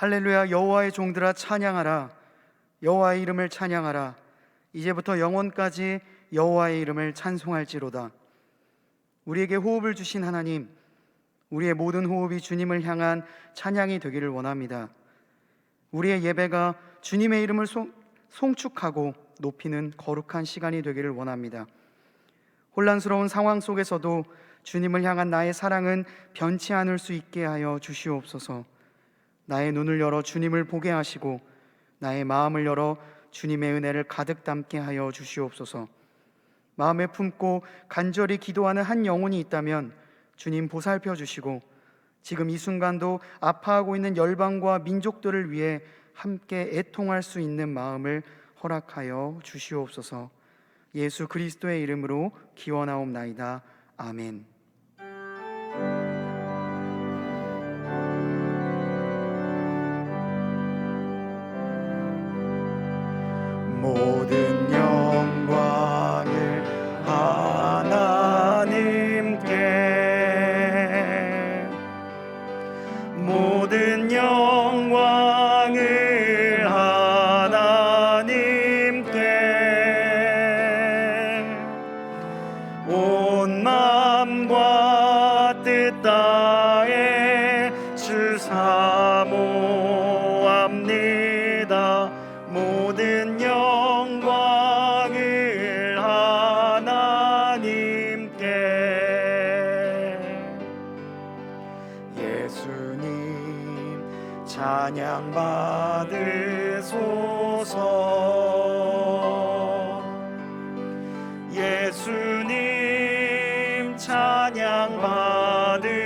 할렐루야. 여호와의 종들아 찬양하라. 여호와의 이름을 찬양하라. 이제부터 영원까지 여호와의 이름을 찬송할지로다. 우리에게 호흡을 주신 하나님, 우리의 모든 호흡이 주님을 향한 찬양이 되기를 원합니다. 우리의 예배가 주님의 이름을 송축하고 높이는 거룩한 시간이 되기를 원합니다. 혼란스러운 상황 속에서도 주님을 향한 나의 사랑은 변치 않을 수 있게 하여 주시옵소서. 나의 눈을 열어 주님을 보게 하시고 나의 마음을 열어 주님의 은혜를 가득 담게 하여 주시옵소서. 마음에 품고 간절히 기도하는 한 영혼이 있다면 주님 보살펴 주시고 지금 이 순간도 아파하고 있는 열방과 민족들을 위해 함께 애통할 수 있는 마음을 허락하여 주시옵소서. 예수 그리스도의 이름으로 기원하옵나이다. 아멘. 모든 영광을 하나님께, 모든 영광을 하나님께, 온 마음과 뜻 다해 주 사모합니다. 모든 영광을 하나님께. 예수님 찬양 받으소서. 예수님 찬양 받으소서.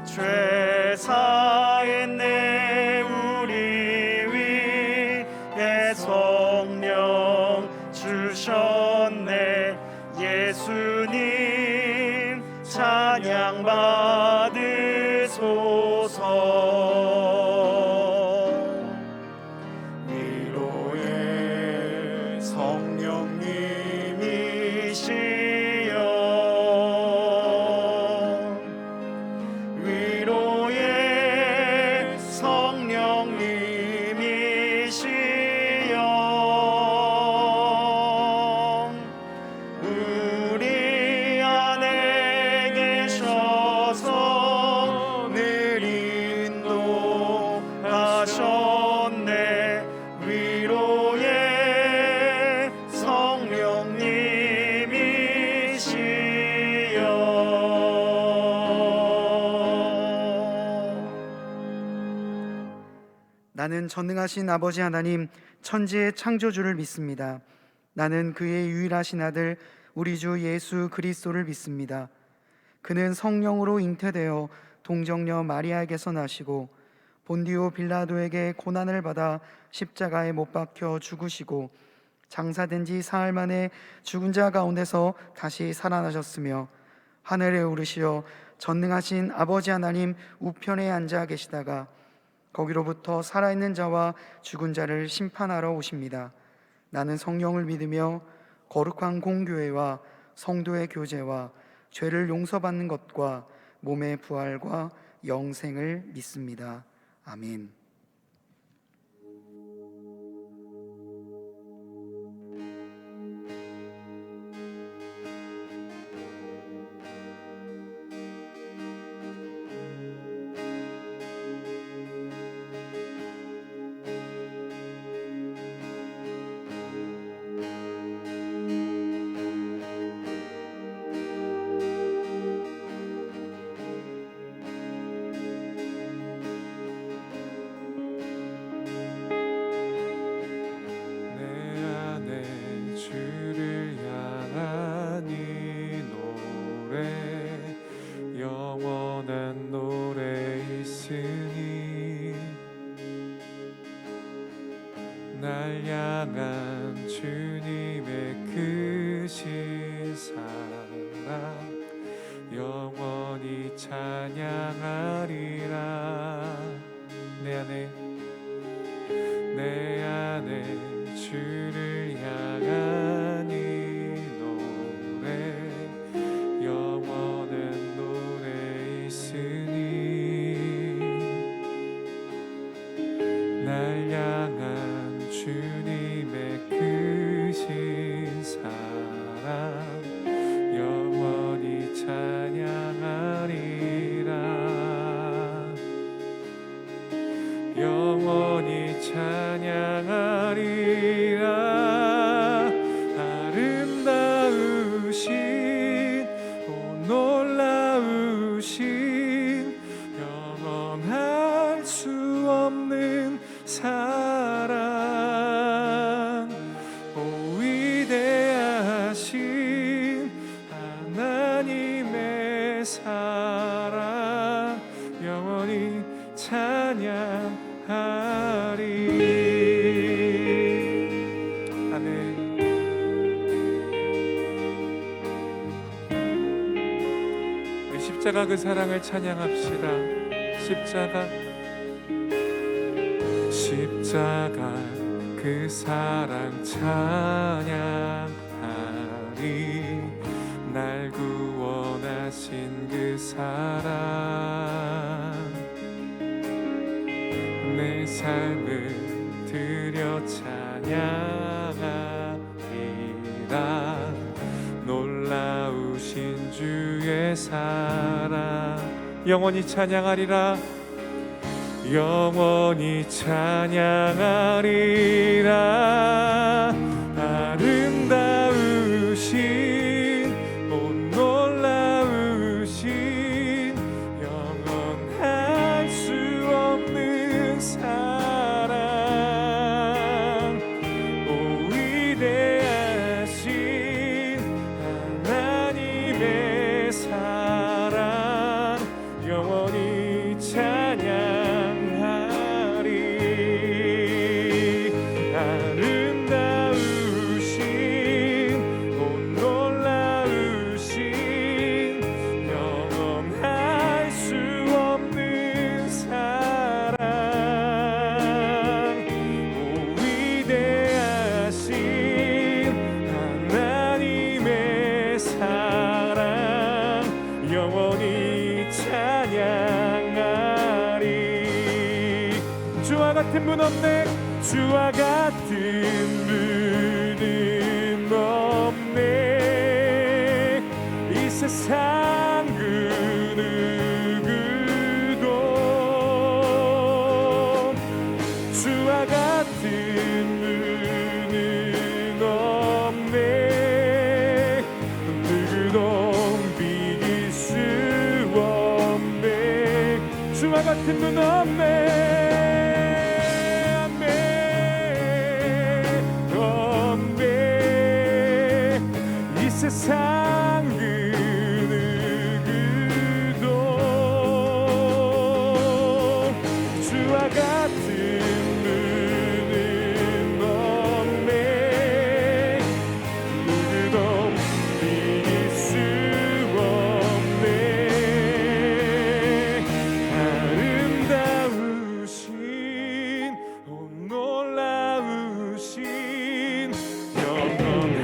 죄 사했네 우리 위에 성령 주셨네. 예수님 찬양 받으소서. 위로의 성령님이시여, 위로의 성령님이시여, 우리 안에 계셔서 늘 인도하셨네. 위로의 성령님이시여. 나는 전능하신 아버지 하나님, 천지의 창조주를 믿습니다. 나는 그의 유일하신 아들 우리 주 예수 그리스도를 믿습니다. 그는 성령으로 잉태되어 동정녀 마리아에게서 나시고 본디오 빌라도에게 고난을 받아 십자가에 못 박혀 죽으시고 장사된 지 사흘 만에 죽은 자 가운데서 다시 살아나셨으며 하늘에 오르시어 전능하신 아버지 하나님 우편에 앉아 계시다가 거기로부터 살아있는 자와 죽은 자를 심판하러 오십니다. 나는 성령을 믿으며 거룩한 공교회와 성도의 교제와 죄를 용서받는 것과 몸의 부활과 영생을 믿습니다. 아멘. 아멘. 우리 십자가 그 사랑을 찬양합시다. 십자가 그 사랑 찬양하리. 날 구원하신 그 사랑, 내 삶을 드려 찬양하리라. 놀라우신 주의 사랑 영원히 찬양하리라. 영원히 찬양하리라. 아름다우신 오 놀라우신 영원할 수 없는 사랑, 오 위대하신 하나님의 사랑 영원히 찬양. 주와 같은 분 없네. 주와 같은 분은 없네. 이 세상 그 누구도 주와 같은 분은 없네. 누구도 비길 수 없네. 주와 같은 분 없네. 세상 그 누구도 주와 같은 분은 없네. 누구도 이길 수 없네. 아름다우신 오 놀라우신 영원한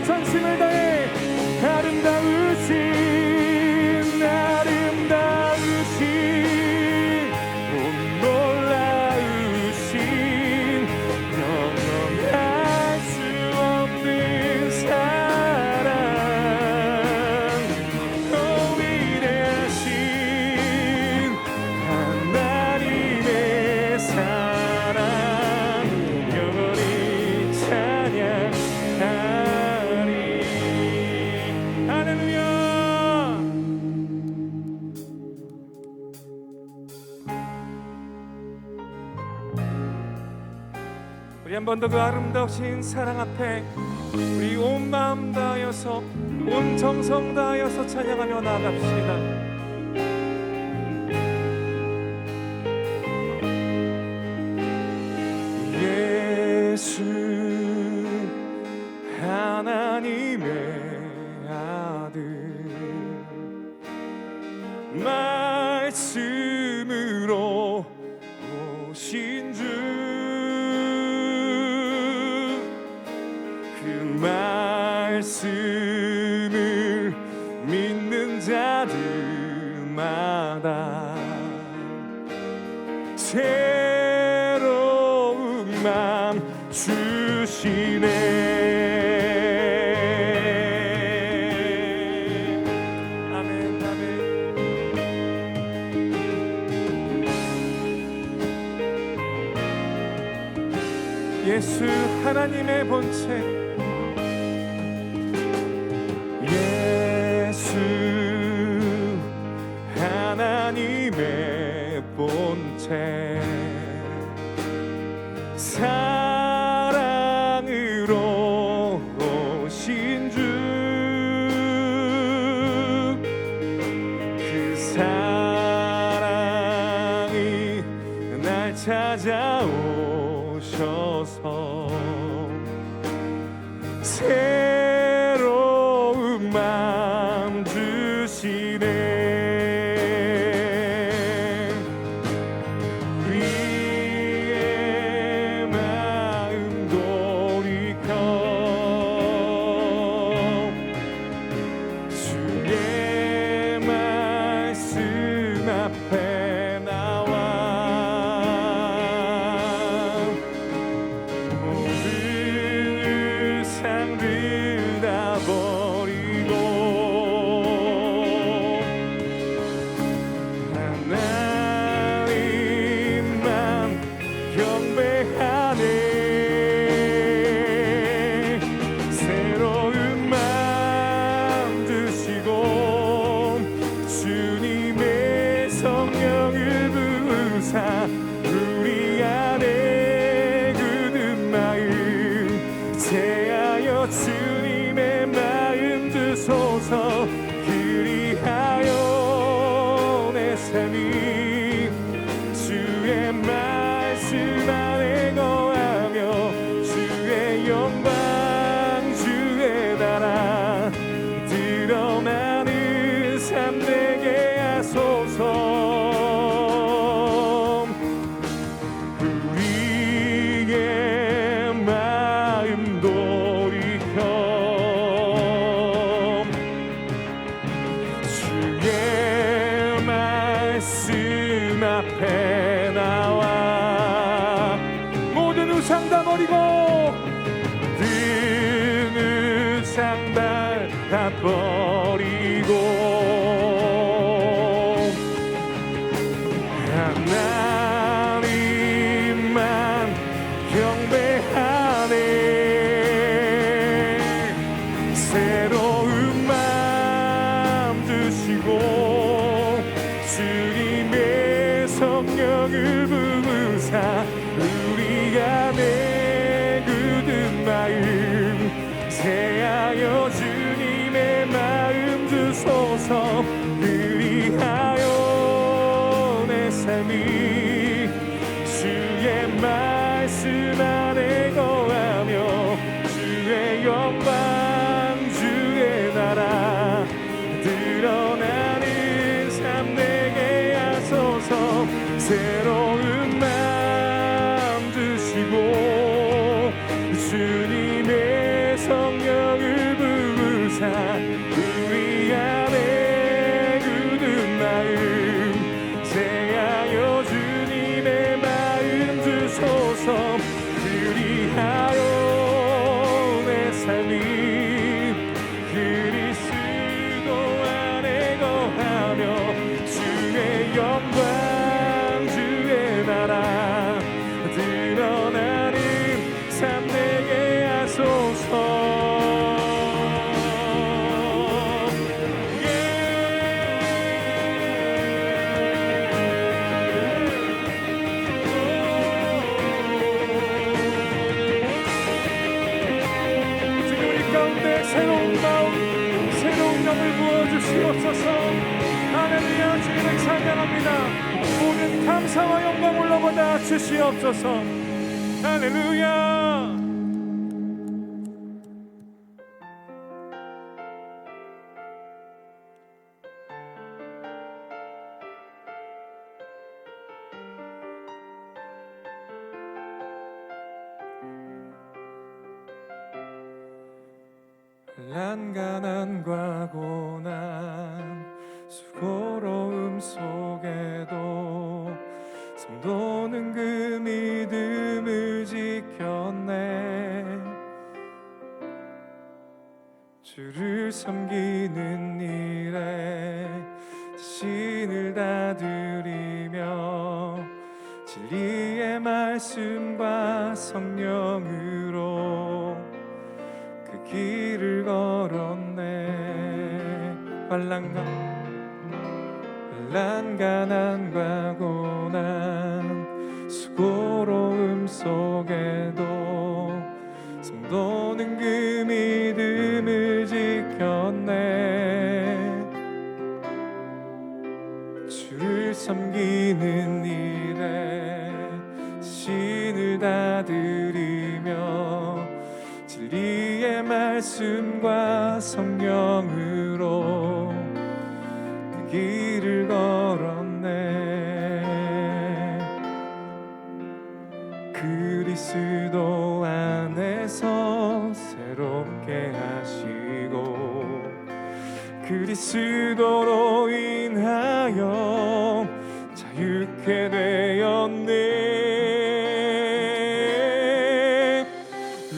전심을 다해 아름다우신 아름다우신 오 놀라우신 영원할 수 없는 사랑, 오 위대하신 하나님의 사랑 영원히 찬양. 우리 한 번 더 그 아름다우신 사랑 앞에 우리 온 마음 다하여서 온 정성 다하여서 찬양하며 나아갑시다. 예수 하나님의 아들 말씀으로 오신 주, 그 말씀을 믿는 자들마다 새로운 아멘, 아멘. 예수 하나님의 본체, 예수 하나님의 본체, 사랑으로 오신 주, 그 사랑이 날 찾아오셔서 새로운 마음 주시네. 우리의 마음 돌이켜 주의 말씀 앞에 나와 모든 의상들 다 버리고 하나님만 경배하네. 새로운 마음 주시고 주님의 성령을 부으사 우리 안에 굳은 마음 새하여 주님의 마음 주소서. 그리하여 내 삶이 주의 말씀 안에 거하며 주의 영광 주의 나라 드러나는 삶 되게 하소서. 우리의 마음 돌이켜 주의 말씀 앞에 나와 모든 우상 다 버리고 모든 우상 다 버리고 하나님만 경배하네. 새로운 마음 주시고 주님의 성령을 부으사 우리 안에 굳은 마음 새하여 주님의 마음 주소서. 그리하여 내 삶이 주의 말씀 안에 거하며 주의 영광 주의 나라 드러나는 삶 되게 하소서. 새로운 마음 주시고 주님의 성령을 부으사 우리 안에 굳은 마음 새하여 주님의 마음 주소서. 그리하여 내 삶이 그리스도 안에 거하며 주의 영광 주의 나라 드러나는 삶 되게 하소서. 새로운 마음, 새로운 영을 부어주시옵소서. 할렐루야. 주님을 찬양합니다. 모든 감사와 영광 올라보다 주시옵소서. 할렐루야. 난가난과 고난 수고로움 속에도 성도는 그 믿음을 지켰네. 일에 자신을 다 드리며 진리의 말씀과 성령으로 그 길을 걸었네. 환난 가난과 고난 수고로움 속에도 성도는 그 믿음을 지켰네. 주를 섬기는 일에 신을 다 드리며 진리의 말씀과 성령으로 그 길을 걸었네. 그리스도 안에서 새롭게 하시고 그리스도로 인하여 자유케 되었네.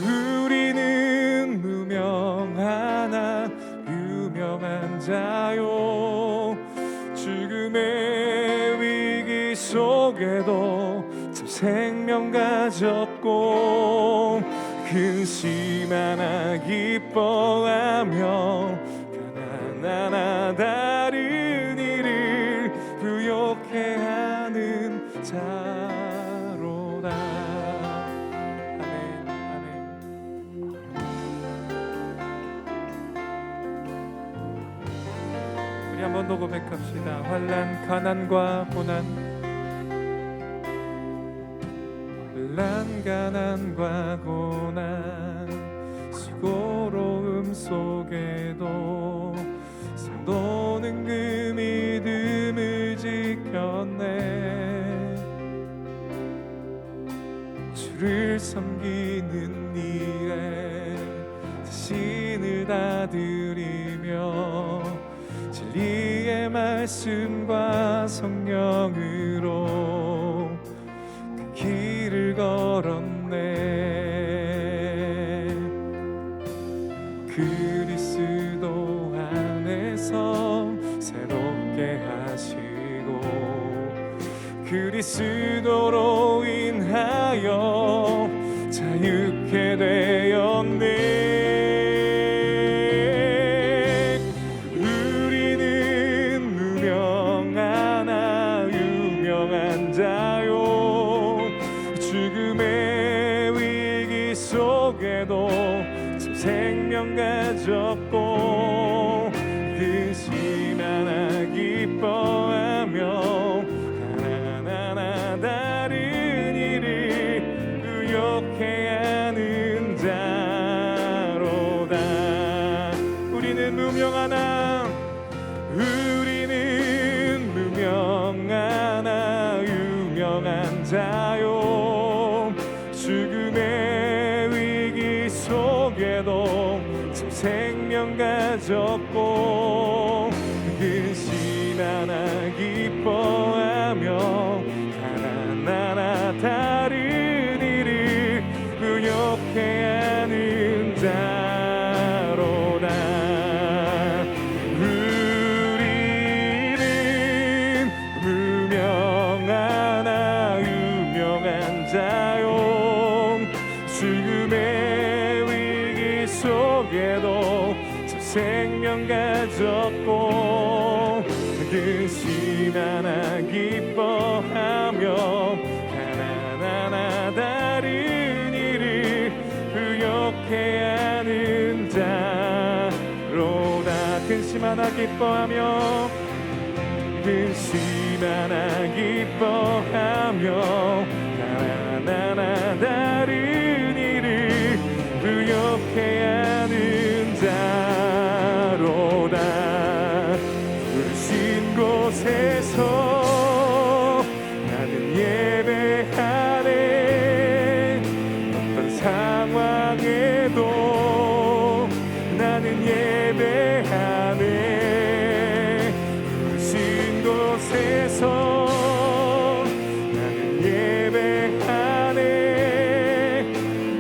우리는 무명하나 유명한 자요 죽음의 위기 속에도 참 생명 가졌고 근심 하나 기뻐하며 가난하나 다른 이를 부욕해 하는 자로다. 아멘, 아멘. 우리 한 번 더 고백합시다. 환난, 가난과 고난, 환난, 가난과 고난 수고로움 속에도 성도는 그 믿음을 지켰네. 주를 섬기는 일에 자신을 다 드리며 진리의 말씀과 성령으로 그 길을 걸었네. 그리스도 안에서 새롭게 하시고 그리스도로 인하여 자유케 되었네. 우리는 무명하나 유명한 자요 죽음의 위기 속에도 참 생명 가졌고 근심 하나 기뻐하며 하나하나 다른 일을 부욕해 하는 자로다. 우리는 무명하나 유명한 자요 죽음의 위기 속에도 참 생명 가졌고 근심 하나 기뻐하며 가난하나 다른 이를 부욕해 하는 자로다. 우리는 무명하나 유명한 자요 죽음의 위기 속에도 참 생명 가졌고 근심 하나 기뻐하며 가난하나 다른 이를 부욕해 하는 자로다. 근심 하나 기뻐하며 근심 하나 기뻐하며 가난하나 다른 이를 부욕해 하는 자로다. 부르신 곳에서 나는 예배하네. 어떤 상황에도 나는 예배하네. 부르신 곳에서 나는 예배하네.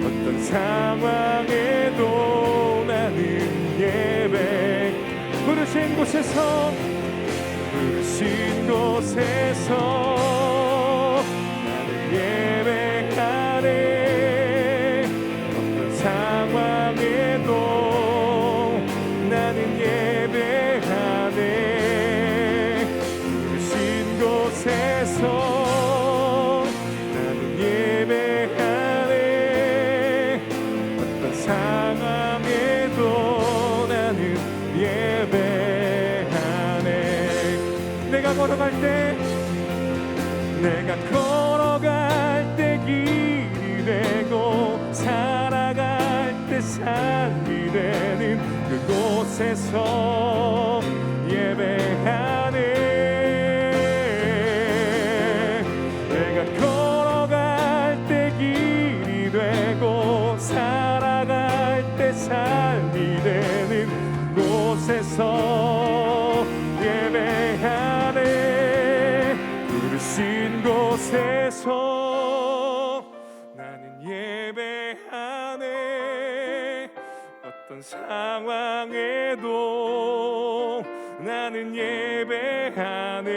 어떤 상황에도 나는 예배. 부르신 곳에서 곳에서 부르신 곳에서 나는 예배하네. 어떤 상황에도 나는 예배하네. 부르신 곳에서 나는 예배하네. 어떤 상황에도 나는 예배하네. 내가 걸어갈 때 길이 되고 살아갈 때 삶이 되는 그곳에서 예배하네. 내가 걸어갈 때 길이 되고 살아갈 때 삶이 되는 곳에서 예배하네. 부르신 곳에서 나는 예배하네. 어떤 상황에도 나는 예배하네.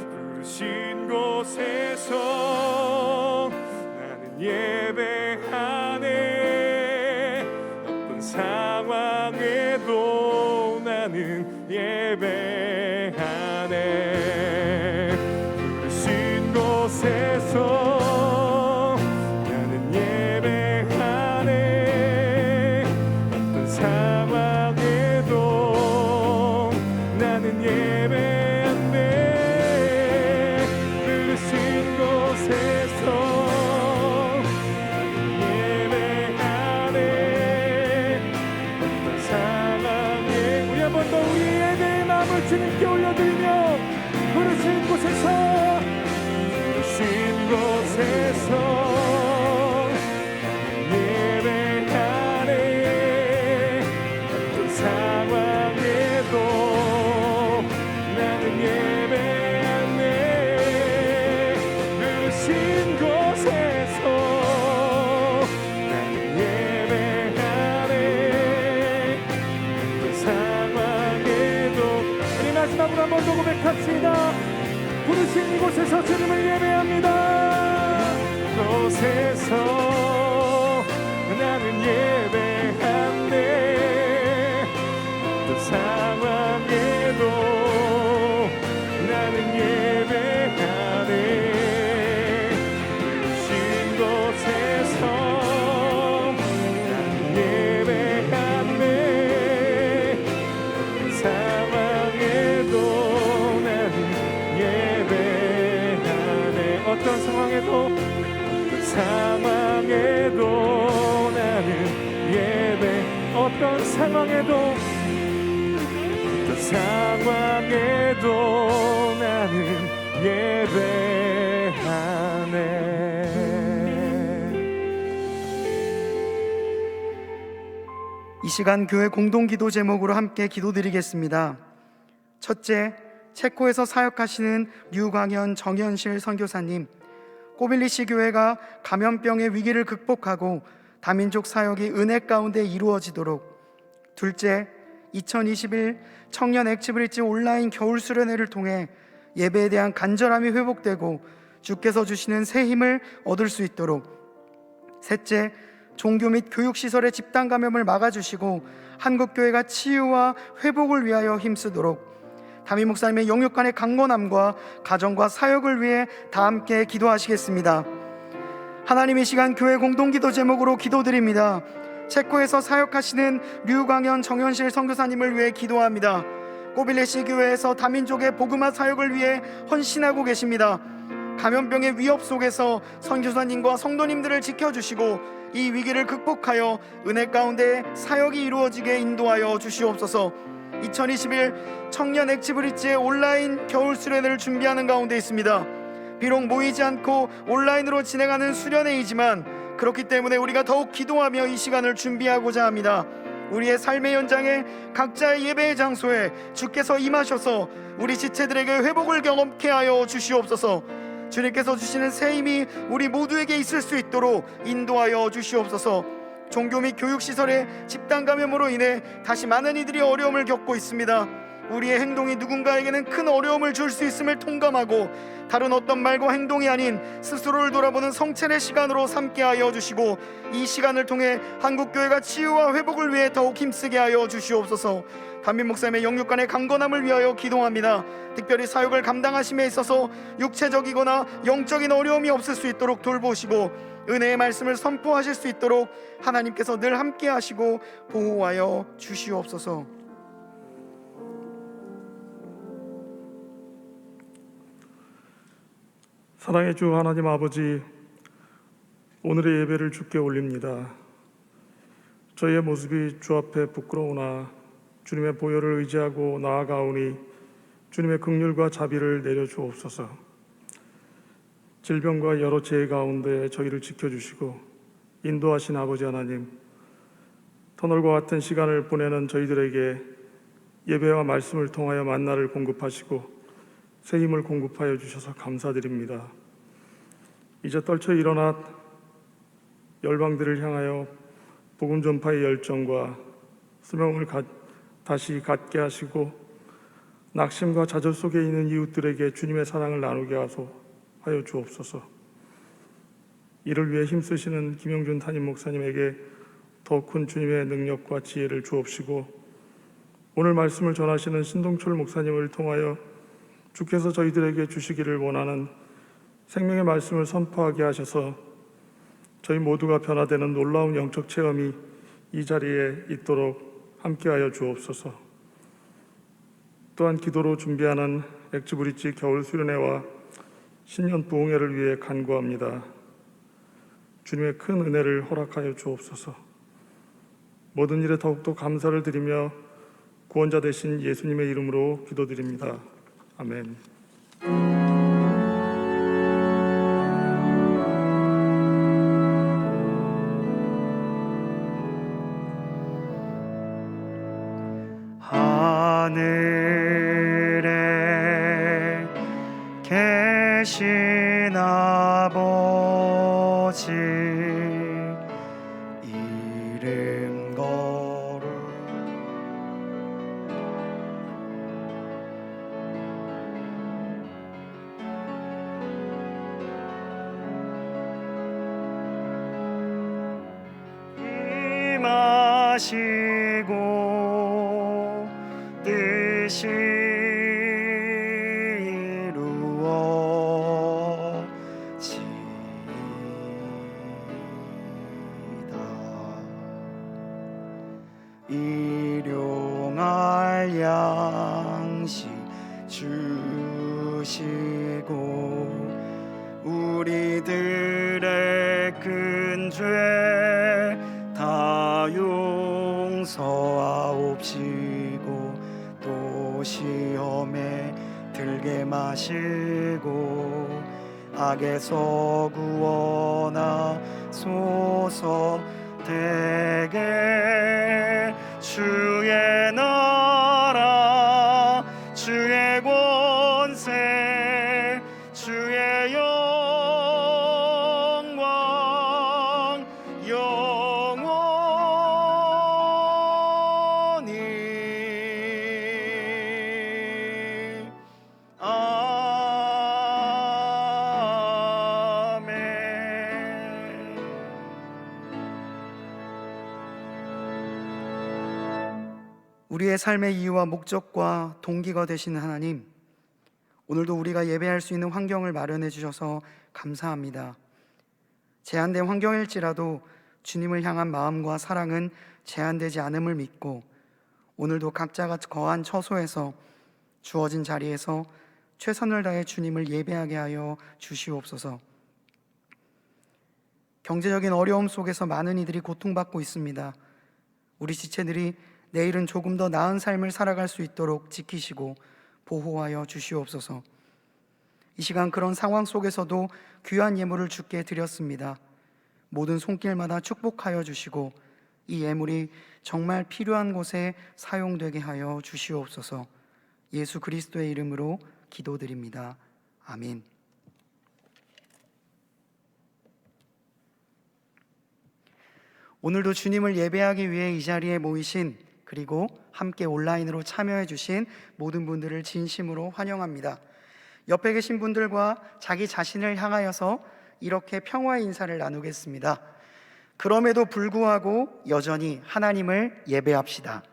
부르신 곳에서 나는 예배하네. 어떤 상황에도 나는 예배하네. 부르신 곳에서 나는 예배하네. 어떤 상황에도 나는 예배하네. 부르신 곳에서 예배하네. 어떤 상황에 우리 한 번 더 우리의 예배의 마음을 주님께 올려드리며 부르신 곳에서 예배하네. 어떤 상황에도 나는 예배하네. 부르신 곳에서 나는 예배하네. 어떤 상황에도 우리 마지막으로 한번 더 고백합시다. 부르신 이곳에서 주님을 예배합니다. 곳에서 나는 예배하네. 어떤 상황에도 나는 예배하네. 부르신 곳에서 나는 예배하네. 어떤 상황에도 나는 예배하네. 어떤 상황에도 나는 예배. 어떤 상황에도 나는 예배하네. 이 시간 교회 공동기도 제목으로 함께 기도드리겠습니다. 첫째, 체코에서 사역하시는 류광현 정현실 선교사님, 꼬빌리시 교회가 감염병의 위기를 극복하고 다민족 사역이 은혜 가운데 이루어지도록. 둘째, 2021 청년 액티브리지 온라인 겨울 수련회를 통해 예배에 대한 간절함이 회복되고 주께서 주시는 새 힘을 얻을 수 있도록. 셋째, 종교 및 교육시설의 집단 감염을 막아주시고 한국교회가 치유와 회복을 위하여 힘쓰도록. 담임 목사님의 영육간의 강건함과 가정과 사역을 위해 다 함께 기도하시겠습니다. 하나님, 이 시간 교회 공동기도 제목으로 기도드립니다. 체코에서 사역하시는 류광현 정현실 선교사님을 위해 기도합니다. 꼬빌레시 교회에서 다민족의 복음화 사역을 위해 헌신하고 계십니다. 감염병의 위협 속에서 선교사님과 성도님들을 지켜주시고 이 위기를 극복하여 은혜 가운데 사역이 이루어지게 인도하여 주시옵소서. 2021 청년 액티브리지의 온라인 겨울 수련회를 준비하는 가운데 있습니다. 비록 모이지 않고 온라인으로 진행하는 수련회이지만 그렇기 때문에 우리가 더욱 기도하며 이 시간을 준비하고자 합니다. 우리의 삶의 현장에 각자의 예배의 장소에 주께서 임하셔서 우리 지체들에게 회복을 경험케 하여 주시옵소서. 주님께서 주시는 새 힘이 우리 모두에게 있을 수 있도록 인도하여 주시옵소서. 종교 및 교육시설의 집단 감염으로 인해 다시 많은 이들이 어려움을 겪고 있습니다. 우리의 행동이 누군가에게는 큰 어려움을 줄 수 있음을 통감하고 다른 어떤 말과 행동이 아닌 스스로를 돌아보는 성찰의 시간으로 삼게 하여 주시고, 이 시간을 통해 한국교회가 치유와 회복을 위해 더욱 힘쓰게 하여 주시옵소서. 담임 목사님의 영육간의 강건함을 위하여 기도합니다. 특별히 사역을 감당하심에 있어서 육체적이거나 영적인 어려움이 없을 수 있도록 돌보시고, 은혜의 말씀을 선포하실 수 있도록 하나님께서 늘 함께 하시고 보호하여 주시옵소서. 사랑의 주 하나님 아버지, 오늘의 예배를 주께 올립니다. 저희의 모습이 주 앞에 부끄러우나 주님의 보혈을 의지하고 나아가오니 주님의 긍휼과 자비를 내려주옵소서. 질병과 여러 재해 가운데 저희를 지켜주시고 인도하신 아버지 하나님, 터널과 같은 시간을 보내는 저희들에게 예배와 말씀을 통하여 만나를 공급하시고 새 힘을 공급하여 주셔서 감사드립니다. 이제 떨쳐 일어나 열방들을 향하여 복음 전파의 열정과 수명을 다시 갖게 하시고 낙심과 좌절 속에 있는 이웃들에게 주님의 사랑을 나누게 하여 주옵소서. 이를 위해 힘쓰시는 김영준 담임 목사님에게 더 큰 주님의 능력과 지혜를 주옵시고, 오늘 말씀을 전하시는 신동철 목사님을 통하여 주께서 저희들에게 주시기를 원하는 생명의 말씀을 선포하게 하셔서 저희 모두가 변화되는 놀라운 영적 체험이 이 자리에 있도록 함께하여 주옵소서. 또한 기도로 준비하는 엑즈브릿지 겨울 수련회와 신년 부흥회를 위해 간구합니다. 주님의 큰 은혜를 허락하여 주옵소서. 모든 일에 더욱더 감사를 드리며 구원자 되신 예수님의 이름으로 기도드립니다. 아멘. 하늘에 계신 아버지, 이름 거룩 임하시고 뜻이 이루어지이다. 일용할 양식 주시고 우리들의 큰 죄 다 용서하옵시고 또 시험에 들게 마시고 악에서 구원하소서. 대개 주의 나라 주의 권세 주의 영광 영원히 아멘. 우리의 삶의 이유와 목적과 동기가 되시는 하나님, 오늘도 우리가 예배할 수 있는 환경을 마련해 주셔서 감사합니다. 제한된 환경일지라도 주님을 향한 마음과 사랑은 제한되지 않음을 믿고 오늘도 각자가 거한 처소에서 주어진 자리에서 최선을 다해 주님을 예배하게 하여 주시옵소서. 경제적인 어려움 속에서 많은 이들이 고통받고 있습니다. 우리 지체들이 내일은 조금 더 나은 삶을 살아갈 수 있도록 지키시고 보호하여 주시옵소서. 이 시간 그런 상황 속에서도 귀한 예물을 주께 드렸습니다. 모든 손길마다 축복하여 주시고 이 예물이 정말 필요한 곳에 사용되게 하여 주시옵소서. 예수 그리스도의 이름으로 기도드립니다. 아멘. 오늘도 주님을 예배하기 위해 이 자리에 모이신, 그리고 함께 온라인으로 참여해 주신 모든 분들을 진심으로 환영합니다. 옆에 계신 분들과 자기 자신을 향하여서 이렇게 평화의 인사를 나누겠습니다. 그럼에도 불구하고 여전히 하나님을 예배합시다.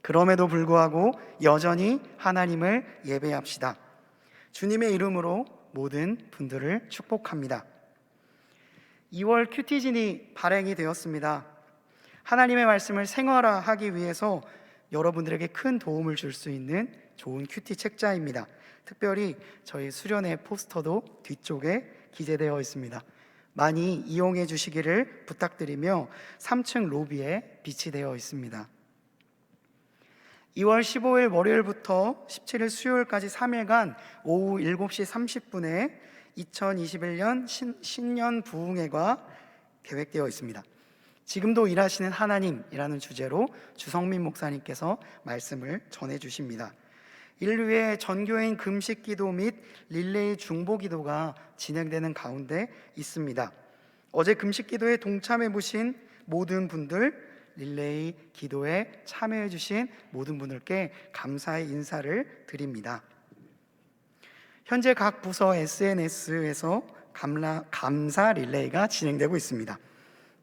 그럼에도 불구하고 여전히 하나님을 예배합시다. 주님의 이름으로 모든 분들을 축복합니다. 2월 큐티진이 발행이 되었습니다. 하나님의 말씀을 생활화하기 위해서 여러분들에게 큰 도움을 줄 수 있는 좋은 큐티 책자입니다. 특별히 저희 수련회 포스터도 뒤쪽에 기재되어 있습니다. 많이 이용해 주시기를 부탁드리며 3층 로비에 비치되어 있습니다. 2월 15일 월요일부터 17일 수요일까지 3일간 오후 7시 30분에 2021년 신년 부흥회가 계획되어 있습니다. 지금도 일하시는 하나님이라는 주제로 주성민 목사님께서 말씀을 전해 주십니다. 인류의 전교인 금식 기도 및 릴레이 중보 기도가 진행되는 가운데 있습니다. 어제 금식 기도에 동참해 보신 모든 분들, 릴레이 기도에 참여해 주신 모든 분들께 감사의 인사를 드립니다. 현재 각 부서 SNS에서 감사 릴레이가 진행되고 있습니다.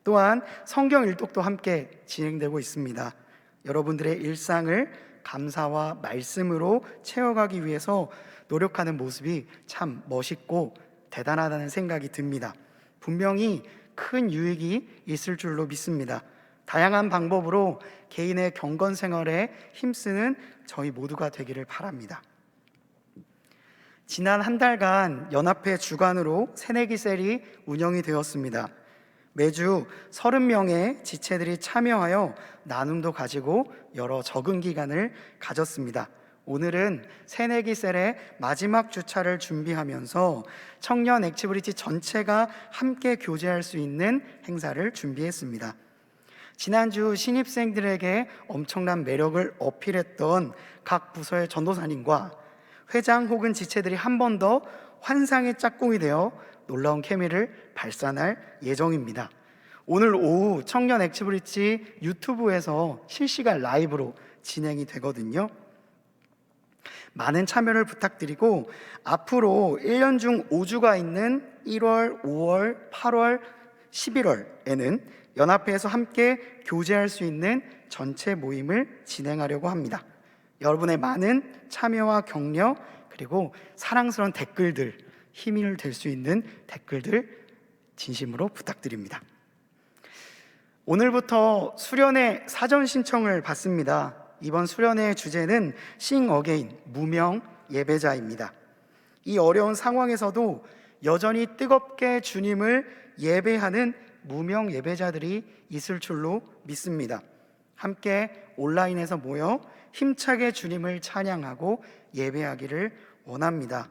또한 성경 일독도 함께 진행되고 있습니다. 여러분들의 일상을 감사와 말씀으로 채워가기 위해서 노력하는 모습이 참 멋있고 대단하다는 생각이 듭니다. 분명히 큰 유익이 있을 줄로 믿습니다. 다양한 방법으로 개인의 경건 생활에 힘쓰는 저희 모두가 되기를 바랍니다. 지난 한 달간 연합회 주관으로 새내기 셀이 운영이 되었습니다. 매주 30명의 지체들이 참여하여 나눔도 가지고 여러 적응 기간을 가졌습니다. 오늘은 새내기 셀의 마지막 주차를 준비하면서 청년 액티비티 전체가 함께 교제할 수 있는 행사를 준비했습니다. 지난주 신입생들에게 엄청난 매력을 어필했던 각 부서의 전도사님과 회장 혹은 지체들이 한 번 더 환상의 짝꿍이 되어 놀라운 케미를 발산할 예정입니다. 오늘 오후 청년 액티비티 유튜브에서 실시간 라이브로 진행이 되거든요. 많은 참여를 부탁드리고 앞으로 1년 중 5주가 있는 1월, 5월, 8월, 11월에는 연합회에서 함께 교제할 수 있는 전체 모임을 진행하려고 합니다. 여러분의 많은 참여와 격려, 그리고 사랑스러운 댓글들, 힘이 될 수 있는 댓글들 진심으로 부탁드립니다. 오늘부터 수련회 사전 신청을 받습니다. 이번 수련회의 주제는 Sing Again, 무명 예배자입니다. 이 어려운 상황에서도 여전히 뜨겁게 주님을 예배하는 무명 예배자들이 있을 줄로 믿습니다. 함께 온라인에서 모여 힘차게 주님을 찬양하고 예배하기를 원합니다.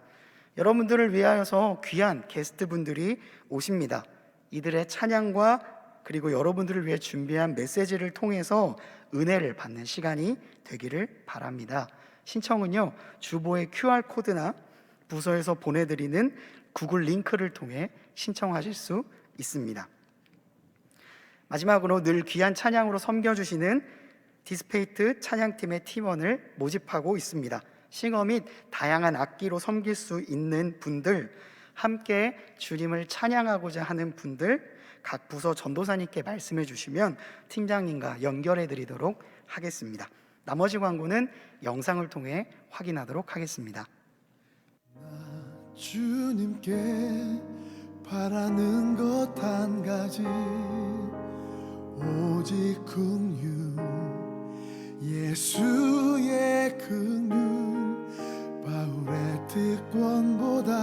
여러분들을 위하여서 귀한 게스트분들이 오십니다. 이들의 찬양과 그리고 여러분들을 위해 준비한 메시지를 통해서 은혜를 받는 시간이 되기를 바랍니다. 신청은요, 주보의 QR코드나 부서에서 보내드리는 구글 링크를 통해 신청하실 수 있습니다. 마지막으로 늘 귀한 찬양으로 섬겨주시는 디스페이트 찬양팀의 팀원을 모집하고 있습니다. 싱어 및 다양한 악기로 섬길 수 있는 분들, 함께 주님을 찬양하고자 하는 분들, 각 부서 전도사님께 말씀해 주시면 팀장님과 연결해 드리도록 하겠습니다. 나머지 광고는 영상을 통해 확인하도록 하겠습니다. 주님께 바라는 것 한 가지, 오직 긍휼, 예수의 긍휼, 바울의 특권보다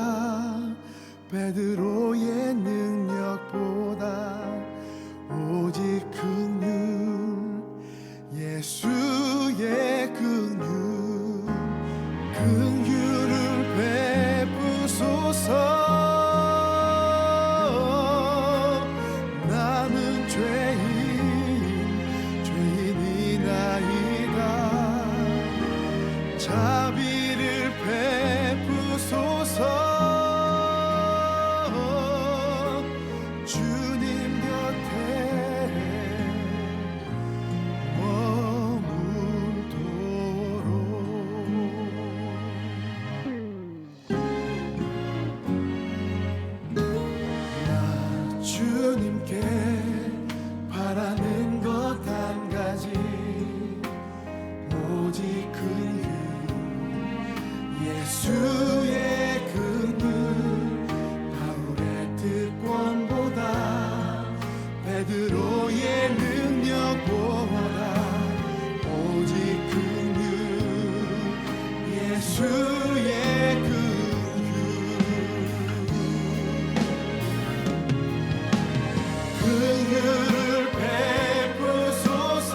베드로의 능력보다 오직 긍휼, 예수의 긍휼, 긍휼을 베푸소서. 나는 죄인이나이다. 자비를 베푸소서. 주님 곁에 예수의 긍휼 바울의 특권보다 베드로의 능력보다 오직 긍휼 예수의 긍휼을 베푸소서.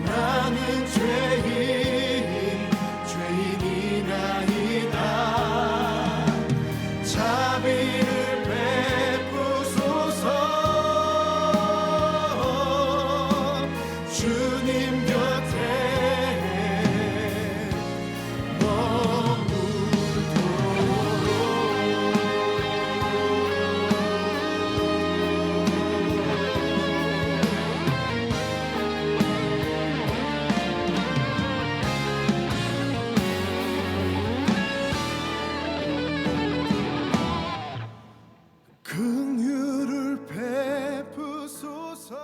나는 죄인이나이다. 자비를 베푸소서. 주님 곁에 긍휼을 베푸소서.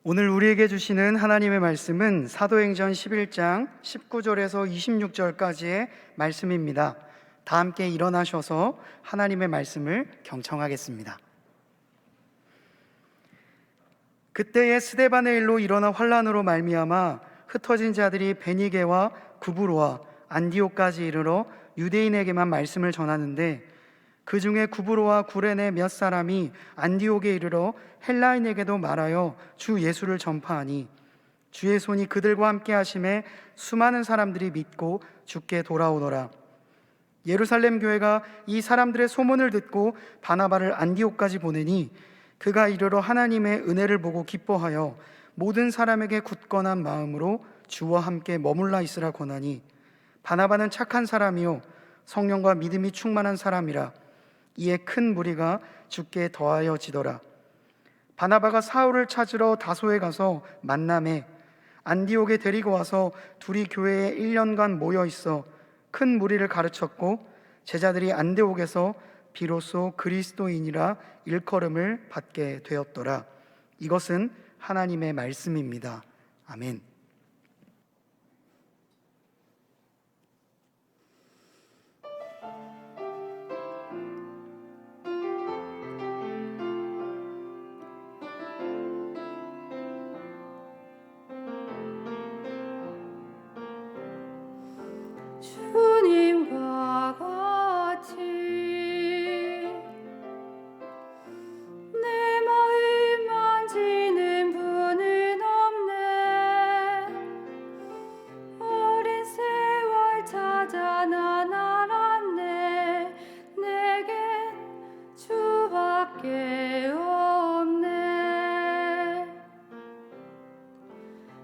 오늘 우리에게 주시는 하나님의 말씀은 사도행전 11장 19절에서 26절까지의 말씀입니다. 다 함께 일어나셔서 하나님의 말씀을 경청하겠습니다. 그때에 스데반의 일로 일어나 환란으로 말미암아 흩어진 자들이 베니게와 구브로와 안디옥까지 이르러 유대인에게만 말씀을 전하는데, 그 중에 구브로와 구레네 몇 사람이 안디옥에 이르러 헬라인에게도 말하여 주 예수를 전파하니, 주의 손이 그들과 함께 하심에 수많은 사람들이 믿고 주께 돌아오더라. 예루살렘 교회가 이 사람들의 소문을 듣고 바나바를 안디옥까지 보내니, 그가 이르러 하나님의 은혜를 보고 기뻐하여 모든 사람에게 굳건한 마음으로 주와 함께 머물러 있으라 권하니, 바나바는 착한 사람이요 성령과 믿음이 충만한 사람이라. 이에 큰 무리가 주께 더하여지더라. 바나바가 사울을 찾으러 다소에 가서 만남에 안디옥에 데리고 와서 둘이 교회에 1년간 모여 있어 큰 무리를 가르쳤고, 제자들이 안디옥에서 비로소 그리스도인이라 일컬음을 받게 되었더라. 이것은 하나님의 말씀입니다. 아멘. 주님과 같이 내 마음 만지는 분은 없네. 어린 세월 찾아 난 알았네. 내겐 주밖에 없네.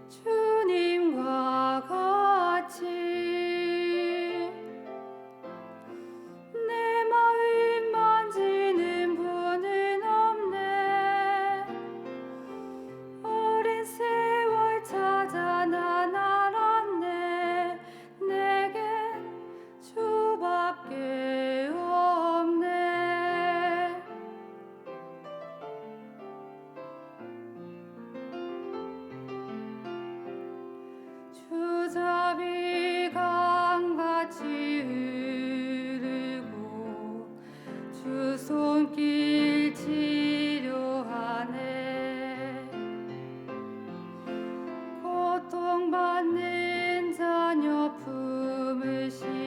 주님과 같이 주잡이 강같이 흐르고 주 손길 치료하네. 고통받는 자녀 품으시니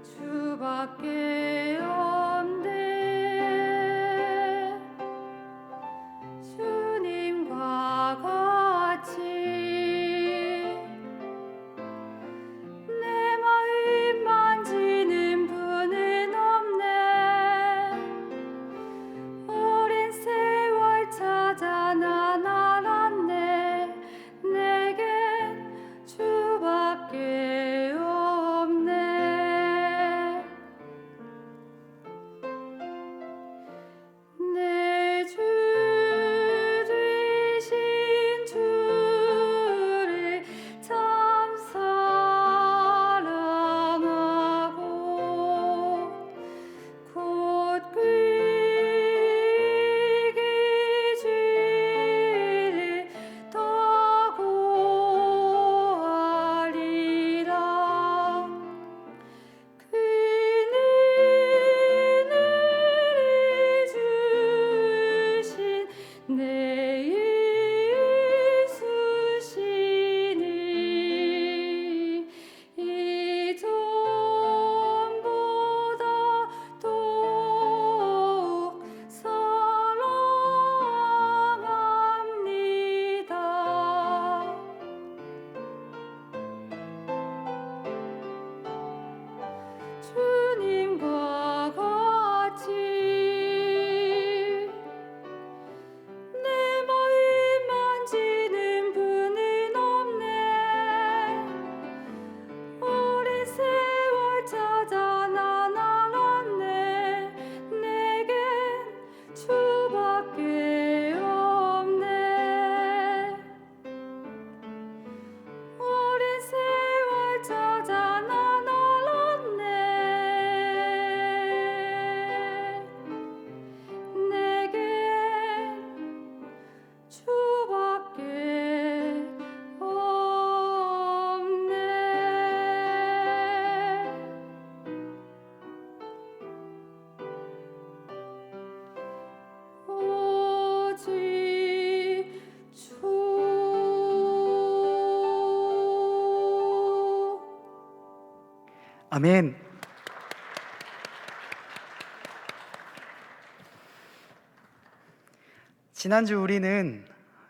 주밖에 없네. 주님과 같이 내 마음 만지는 분은 없네. 어린 세월 찾아 난 알았네. 주밖에 없네. 오직 주. 아멘. 지난주 우리는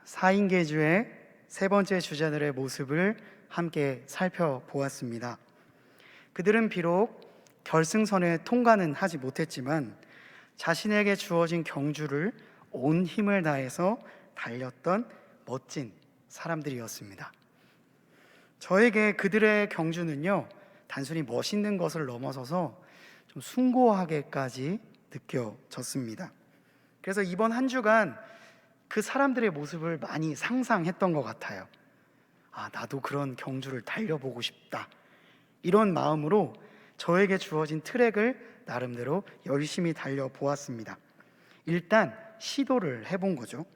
4인계주의 세 번째 주자들의 모습을 함께 살펴보았습니다. 그들은 비록 결승선에 통과는 하지 못했지만 자신에게 주어진 경주를 온 힘을 다해서 달렸던 멋진 사람들이었습니다. 저에게 그들의 경주는요, 단순히 멋있는 것을 넘어서서 좀 숭고하게까지 느껴졌습니다. 그래서 이번 한 주간 그 사람들의 모습을 많이 상상했던 것 같아요. 아, 나도 그런 경주를 달려보고 싶다. 이런 마음으로 저에게 주어진 트랙을 나름대로 열심히 달려보았습니다. 일단 시도를 해본 거죠.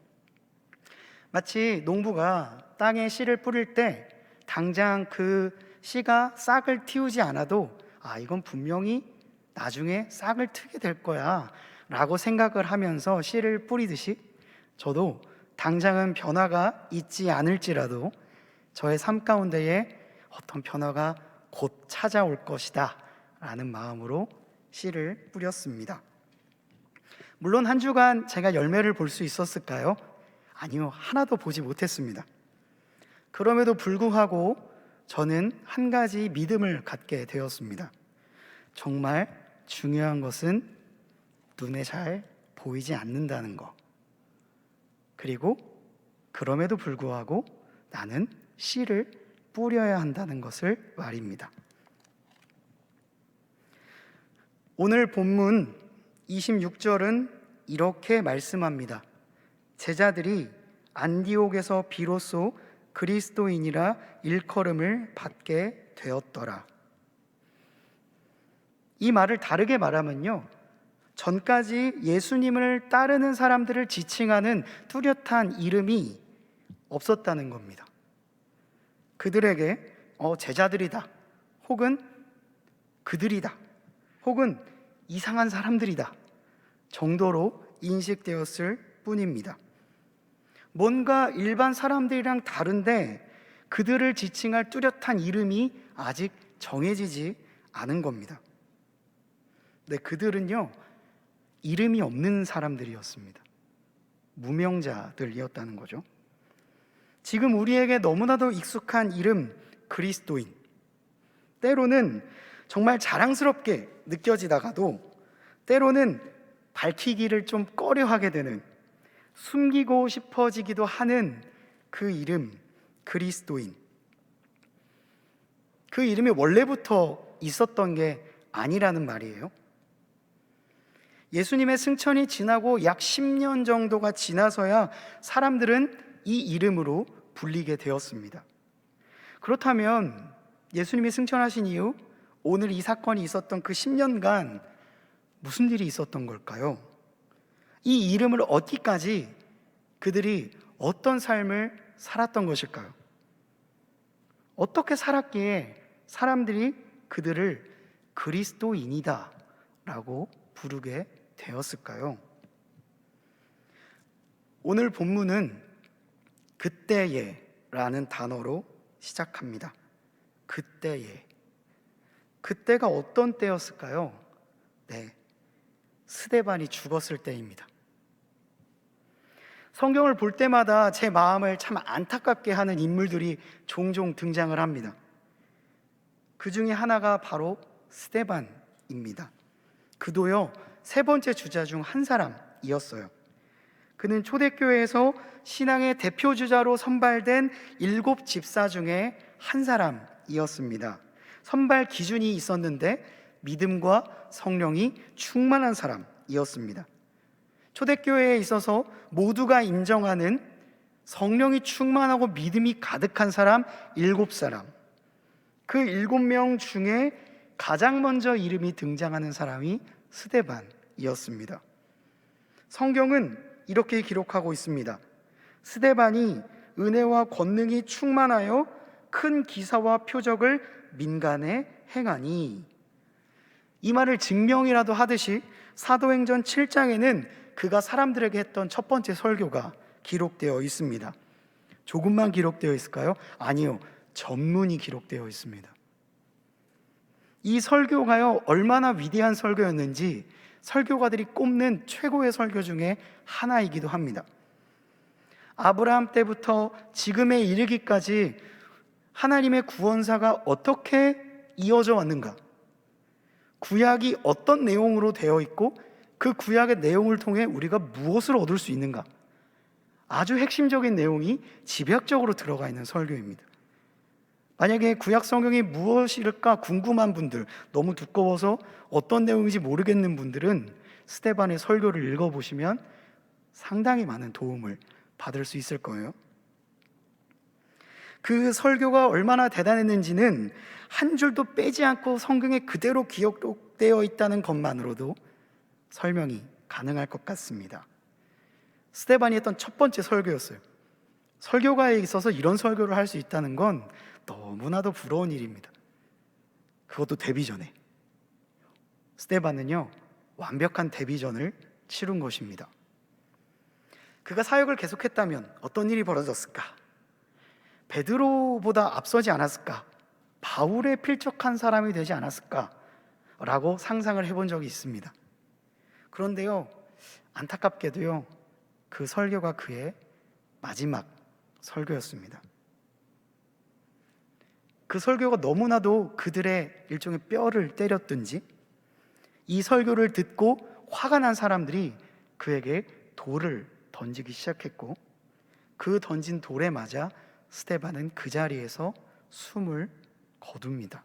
마치 농부가 땅에 씨를 뿌릴 때 당장 그 씨가 싹을 틔우지 않아도 이건 분명히 나중에 싹을 트게 될 거야 라고 생각을 하면서 씨를 뿌리듯이 저도 당장은 변화가 있지 않을지라도 저의 삶 가운데에 어떤 변화가 곧 찾아올 것이다 라는 마음으로 씨를 뿌렸습니다. 물론 한 주간 제가 열매를 볼 수 있었을까요? 아니요, 하나도 보지 못했습니다. 그럼에도 불구하고 저는 한 가지 믿음을 갖게 되었습니다. 정말 중요한 것은 눈에 잘 보이지 않는다는 것. 그리고 그럼에도 불구하고 나는 씨를 뿌려야 한다는 것을 말입니다. 오늘 본문 26절은 이렇게 말씀합니다. 제자들이 안디옥에서 비로소 그리스도인이라 일컬음을 받게 되었더라. 이 말을 다르게 말하면요, 전까지 예수님을 따르는 사람들을 지칭하는 뚜렷한 이름이 없었다는 겁니다. 그들에게 제자들이다, 혹은 그들이다, 혹은 이상한 사람들이다 정도로 인식되었을 뿐입니다. 뭔가 일반 사람들이랑 다른데 그들을 지칭할 뚜렷한 이름이 아직 정해지지 않은 겁니다. 네, 그들은요, 이름이 없는 사람들이었습니다. 무명자들이었다는 거죠. 지금 우리에게 너무나도 익숙한 이름 그리스도인, 때로는 정말 자랑스럽게 느껴지다가도 때로는 밝히기를 좀 꺼려하게 되는, 숨기고 싶어지기도 하는 그 이름 그리스도인. 그 이름이 원래부터 있었던 게 아니라는 말이에요. 예수님의 승천이 지나고 약 10년 정도가 지나서야 사람들은 이 이름으로 불리게 되었습니다. 그렇다면 예수님이 승천하신 이후 오늘 이 사건이 있었던 그 10년간 무슨 일이 있었던 걸까요? 이 이름을 얻기까지 그들이 어떤 삶을 살았던 것일까요? 어떻게 살았기에 사람들이 그들을 그리스도인이다 라고 부르게 되었을까요? 오늘 본문은 그때에 라는 단어로 시작합니다. 그때에. 그때가 어떤 때였을까요? 네, 스데반이 죽었을 때입니다. 성경을 볼 때마다 제 마음을 참 안타깝게 하는 인물들이 종종 등장을 합니다. 그 중에 하나가 바로 스데반입니다. 그도요, 세 번째 주자 중 한 사람이었어요. 그는 초대교회에서 신앙의 대표 주자로 선발된 7 집사 중에 한 사람이었습니다. 선발 기준이 있었는데 믿음과 성령이 충만한 사람이었습니다. 초대교회에 있어서 모두가 인정하는 성령이 충만하고 믿음이 가득한 사람 7사람. 그 7명 중에 가장 먼저 이름이 등장하는 사람이 스데반이었습니다. 성경은 이렇게 기록하고 있습니다. 스데반이 은혜와 권능이 충만하여 큰 기사와 표적을 민간에 행하니, 이 말을 증명이라도 하듯이 사도행전 7장에는 그가 사람들에게 했던 첫 번째 설교가 기록되어 있습니다. 조금만 기록되어 있을까요? 아니요, 전문이 기록되어 있습니다. 이 설교가요, 얼마나 위대한 설교였는지 설교가들이 꼽는 최고의 설교 중에 하나이기도 합니다. 아브라함 때부터 지금에 이르기까지 하나님의 구원사가 어떻게 이어져 왔는가, 구약이 어떤 내용으로 되어 있고 그 구약의 내용을 통해 우리가 무엇을 얻을 수 있는가, 아주 핵심적인 내용이 집약적으로 들어가 있는 설교입니다. 만약에 구약 성경이 무엇일까 궁금한 분들, 너무 두꺼워서 어떤 내용인지 모르겠는 분들은 스데반의 설교를 읽어보시면 상당히 많은 도움을 받을 수 있을 거예요. 그 설교가 얼마나 대단했는지는 한 줄도 빼지 않고 성경에 그대로 기록되어 있다는 것만으로도 설명이 가능할 것 같습니다. 스데반이 했던 첫 번째 설교였어요. 설교가에 있어서 이런 설교를 할 수 있다는 건 너무나도 부러운 일입니다. 그것도 데뷔전에. 스데반은요, 완벽한 데뷔전을 치룬 것입니다. 그가 사역을 계속했다면 어떤 일이 벌어졌을까? 베드로보다 앞서지 않았을까? 바울에 필적한 사람이 되지 않았을까? 라고 상상을 해본 적이 있습니다. 그런데요, 안타깝게도요, 그 설교가 그의 마지막 설교였습니다. 그 설교가 너무나도 그들의 일종의 뼈를 때렸든지 이 설교를 듣고 화가 난 사람들이 그에게 돌을 던지기 시작했고, 그 던진 돌에 맞아 스데반은 그 자리에서 숨을 거둡니다.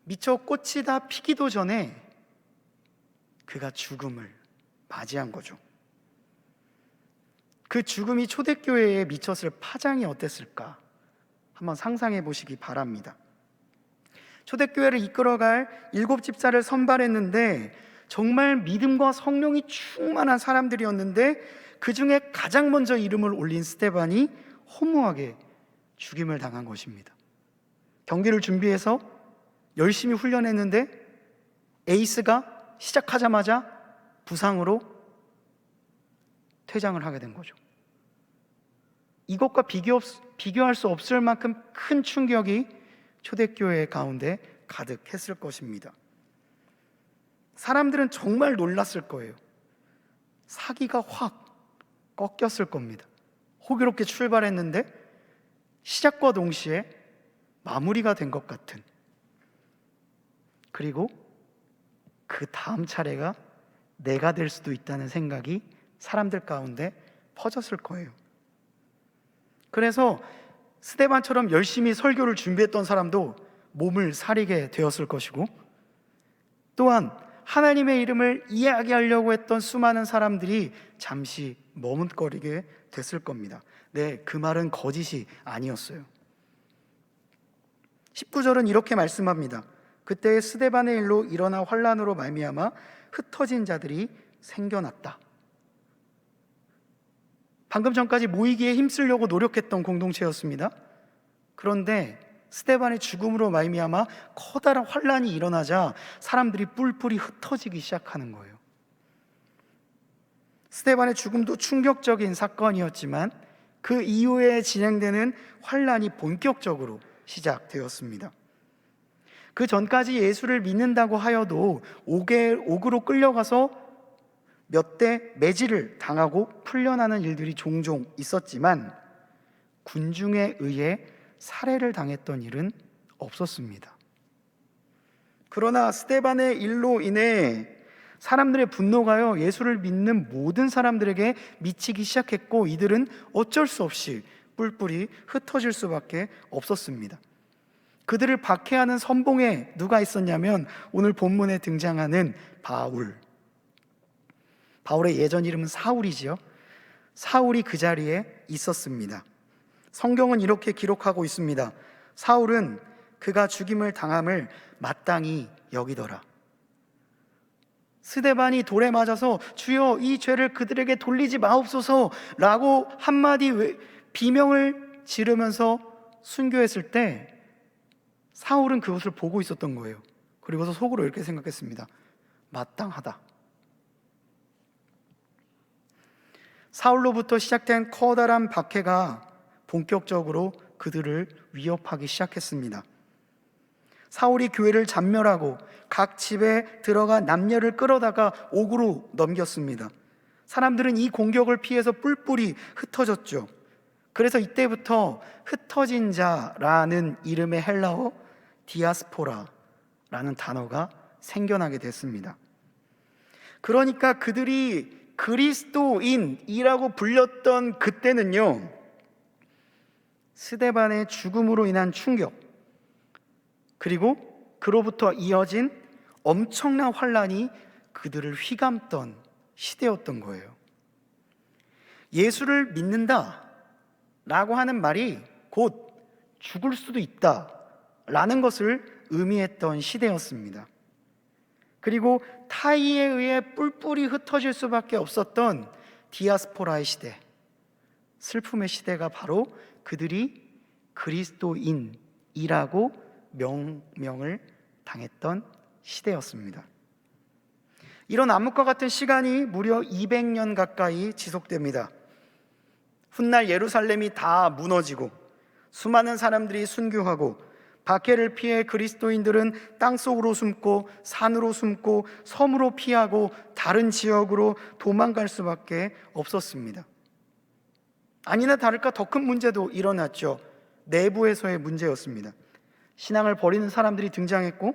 미처 꽃이 다 피기도 전에 그가 죽음을 맞이한 거죠. 그 죽음이 초대교회에 미쳤을 파장이 어땠을까? 한번 상상해 보시기 바랍니다. 초대교회를 이끌어갈 7집사를 선발했는데 정말 믿음과 성령이 충만한 사람들이었는데 그 중에 가장 먼저 이름을 올린 스데반이 허무하게 죽임을 당한 것입니다. 경기를 준비해서 열심히 훈련했는데 에이스가 시작하자마자 부상으로 퇴장을 하게 된 거죠. 이것과 비교할 수 없을 만큼 큰 충격이 초대교회 가운데 가득했을 것입니다. 사람들은 정말 놀랐을 거예요. 사기가 확 꺾였을 겁니다. 호기롭게 출발했는데 시작과 동시에 마무리가 된 것 같은, 그리고 그 다음 차례가 내가 될 수도 있다는 생각이 사람들 가운데 퍼졌을 거예요. 그래서 스데반처럼 열심히 설교를 준비했던 사람도 몸을 사리게 되었을 것이고, 또한 하나님의 이름을 이야기하려고 했던 수많은 사람들이 잠시 머뭇거리게 됐을 겁니다. 네, 그 말은 거짓이 아니었어요. 19절은 이렇게 말씀합니다. 그때 스데반의 일로 일어나 환난으로 말미암아 흩어진 자들이 생겨났다. 방금 전까지 모이기에 힘쓰려고 노력했던 공동체였습니다. 그런데 스데반의 죽음으로 말미암아 커다란 환난이 일어나자 사람들이 뿔뿔이 흩어지기 시작하는 거예요. 스데반의 죽음도 충격적인 사건이었지만 그 이후에 진행되는 환난이 본격적으로 시작되었습니다. 그 전까지 예수를 믿는다고 하여도 옥으로 끌려가서 몇 대 매질을 당하고 풀려나는 일들이 종종 있었지만 군중에 의해 살해를 당했던 일은 없었습니다. 그러나 스데반의 일로 인해 사람들의 분노가요, 예수를 믿는 모든 사람들에게 미치기 시작했고 이들은 어쩔 수 없이 뿔뿔이 흩어질 수밖에 없었습니다. 그들을 박해하는 선봉에 누가 있었냐면 오늘 본문에 등장하는 바울의 예전 이름은 사울이지요. 사울이 그 자리에 있었습니다. 성경은 이렇게 기록하고 있습니다. 사울은 그가 죽임을 당함을 마땅히 여기더라. 스데반이 돌에 맞아서 주여 이 죄를 그들에게 돌리지 마옵소서라고 한마디 비명을 지르면서 순교했을 때 사울은 그것을 보고 있었던 거예요. 그리고서 속으로 이렇게 생각했습니다. 마땅하다. 사울로부터 시작된 커다란 박해가 본격적으로 그들을 위협하기 시작했습니다. 사울이 교회를 잔멸하고 각 집에 들어가 남녀를 끌어다가 옥으로 넘겼습니다. 사람들은 이 공격을 피해서 뿔뿔이 흩어졌죠. 그래서 이때부터 흩어진 자라는 이름의 헬라어 디아스포라라는 단어가 생겨나게 됐습니다. 그러니까 그들이 그리스도인이라고 불렸던 그때는요, 스데반의 죽음으로 인한 충격, 그리고 그로부터 이어진 엄청난 환란이 그들을 휘감던 시대였던 거예요. 예수를 믿는다 라고 하는 말이 곧 죽을 수도 있다 라는 것을 의미했던 시대였습니다. 그리고 타이에 의해 뿔뿔이 흩어질 수밖에 없었던 디아스포라의 시대, 슬픔의 시대가 바로 그들이 그리스도인이라고 명명을 당했던 시대였습니다. 이런 암흑과 같은 시간이 무려 200년 가까이 지속됩니다. 훗날 예루살렘이 다 무너지고 수많은 사람들이 순교하고 박해를 피해 그리스도인들은 땅속으로 숨고 산으로 숨고 섬으로 피하고 다른 지역으로 도망갈 수밖에 없었습니다. 아니나 다를까 더 큰 문제도 일어났죠. 내부에서의 문제였습니다. 신앙을 버리는 사람들이 등장했고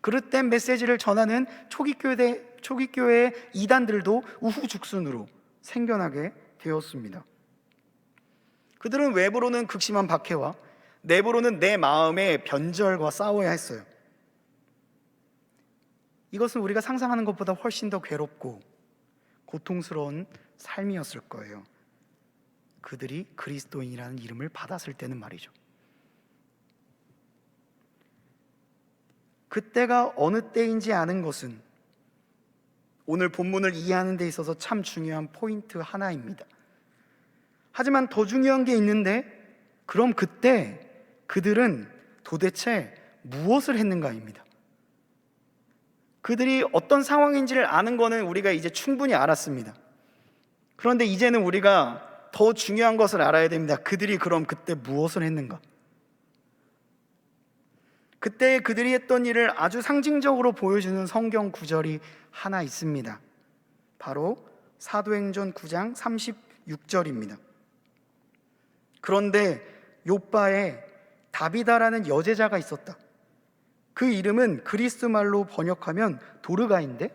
그릇된 메시지를 전하는 초기교회의 이단들도 우후죽순으로 생겨나게 되었습니다. 그들은 외부로는 극심한 박해와 내부로는 내 마음의 변절과 싸워야 했어요. 이것은 우리가 상상하는 것보다 훨씬 더 괴롭고 고통스러운 삶이었을 거예요. 그들이 그리스도인이라는 이름을 받았을 때는 말이죠. 그때가 어느 때인지 아는 것은 오늘 본문을 이해하는 데 있어서 참 중요한 포인트 하나입니다. 하지만 더 중요한 게 있는데, 그럼 그때 그들은 도대체 무엇을 했는가입니다. 그들이 어떤 상황인지를 아는 것은 우리가 이제 충분히 알았습니다. 그런데 이제는 우리가 더 중요한 것을 알아야 됩니다. 그들이 그럼 그때 무엇을 했는가? 그때 그들이 했던 일을 아주 상징적으로 보여주는 성경 구절이 하나 있습니다. 바로 사도행전 9장 36절입니다. 그런데 요바에 다비다라는 여제자가 있었다. 그 이름은 그리스 말로 번역하면 도르가인데,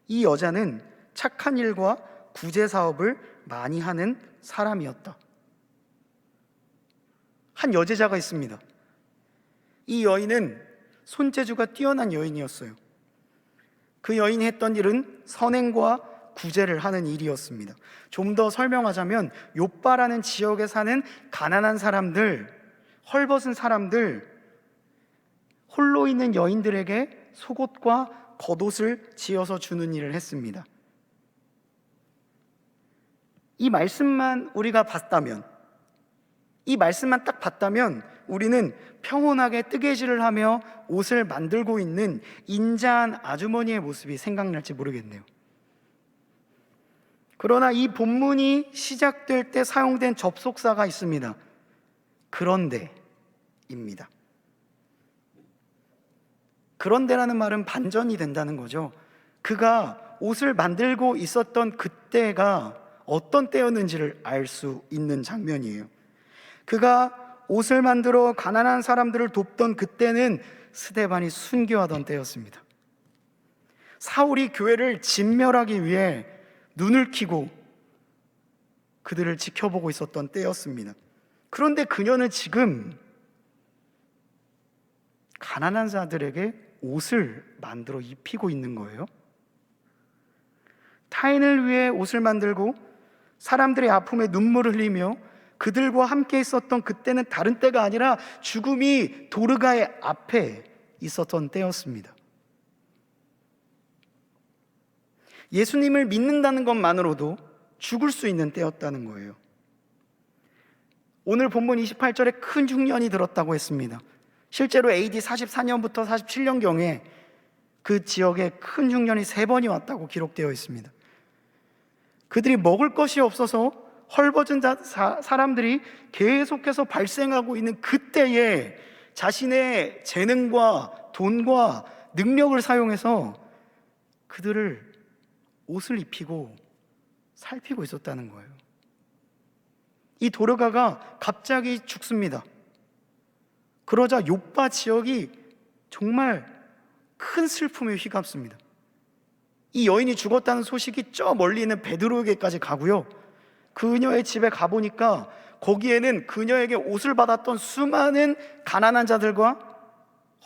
이 여자는 착한 일과 구제 사업을 많이 하는 사람이었다. 한 여제자가 있습니다. 이 여인은 손재주가 뛰어난 여인이었어요. 그 여인이 했던 일은 선행과 구제를 하는 일이었습니다. 좀 더 설명하자면 요빠라는 지역에 사는 가난한 사람들, 헐벗은 사람들, 홀로 있는 여인들에게 속옷과 겉옷을 지어서 주는 일을 했습니다. 이 말씀만 우리가 봤다면, 이 말씀만 딱 봤다면 우리는 평온하게 뜨개질을 하며 옷을 만들고 있는 인자한 아주머니의 모습이 생각날지 모르겠네요. 그러나 이 본문이 시작될 때 사용된 접속사가 있습니다. 그런데입니다. 그런데라는 말은 반전이 된다는 거죠. 그가 옷을 만들고 있었던 그때가 어떤 때였는지를 알 수 있는 장면이에요. 그가 옷을 만들어 가난한 사람들을 돕던 그때는 스데반이 순교하던 때였습니다. 사울이 교회를 진멸하기 위해 눈을 켜고 그들을 지켜보고 있었던 때였습니다. 그런데 그녀는 지금 가난한 자들에게 옷을 만들어 입히고 있는 거예요. 타인을 위해 옷을 만들고 사람들의 아픔에 눈물을 흘리며 그들과 함께 있었던 그때는 다른 때가 아니라 죽음이 도르가의 앞에 있었던 때였습니다. 예수님을 믿는다는 것만으로도 죽을 수 있는 때였다는 거예요. 오늘 본문 28절에 큰 흉년이 들었다고 했습니다. 실제로 AD 44년부터 47년경에 그 지역에 큰 흉년이 3번이 왔다고 기록되어 있습니다. 그들이 먹을 것이 없어서 헐벗은 사람들이 계속해서 발생하고 있는 그때에 자신의 재능과 돈과 능력을 사용해서 그들을 옷을 입히고 살피고 있었다는 거예요. 이 도르가가 갑자기 죽습니다. 그러자 욥바 지역이 정말 큰 슬픔에 휘감습니다. 이 여인이 죽었다는 소식이 저 멀리 있는 베드로에게까지 가고요, 그녀의 집에 가보니까 거기에는 그녀에게 옷을 받았던 수많은 가난한 자들과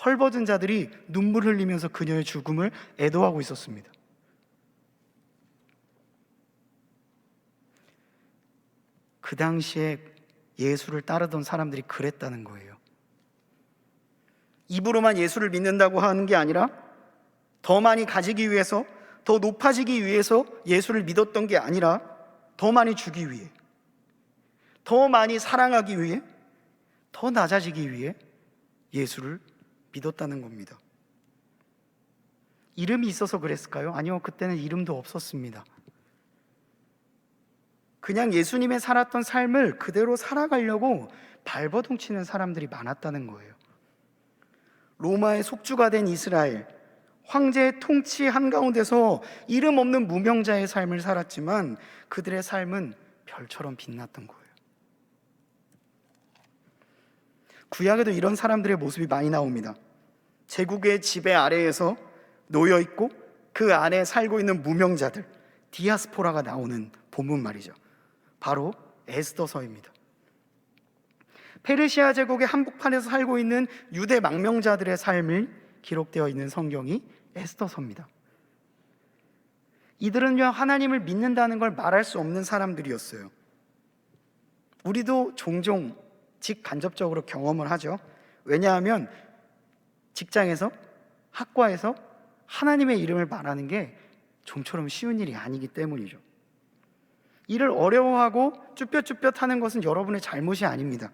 헐벗은 자들이 눈물 흘리면서 그녀의 죽음을 애도하고 있었습니다. 그 당시에 예수를 따르던 사람들이 그랬다는 거예요. 입으로만 예수를 믿는다고 하는 게 아니라 더 많이 가지기 위해서, 더 높아지기 위해서 예수를 믿었던 게 아니라 더 많이 주기 위해, 더 많이 사랑하기 위해, 더 낮아지기 위해 예수를 믿었다는 겁니다. 이름이 있어서 그랬을까요? 아니요, 그때는 이름도 없었습니다. 그냥 예수님의 살았던 삶을 그대로 살아가려고 발버둥치는 사람들이 많았다는 거예요. 로마의 속주가 된 이스라엘, 황제의 통치 한가운데서 이름 없는 무명자의 삶을 살았지만 그들의 삶은 별처럼 빛났던 거예요. 구약에도 이런 사람들의 모습이 많이 나옵니다. 제국의 지배 아래에서 놓여 있고 그 안에 살고 있는 무명자들, 디아스포라가 나오는 본문 말이죠. 바로 에스더서입니다. 페르시아 제국의 한복판에서 살고 있는 유대 망명자들의 삶이 기록되어 있는 성경이 에스더서입니다. 이들은요, 하나님을 믿는다는 걸 말할 수 없는 사람들이었어요. 우리도 종종 직간접적으로 경험을 하죠. 왜냐하면 직장에서, 학과에서 하나님의 이름을 말하는 게 좀처럼 쉬운 일이 아니기 때문이죠. 이를 어려워하고 쭈뼛쭈뼛 하는 것은 여러분의 잘못이 아닙니다.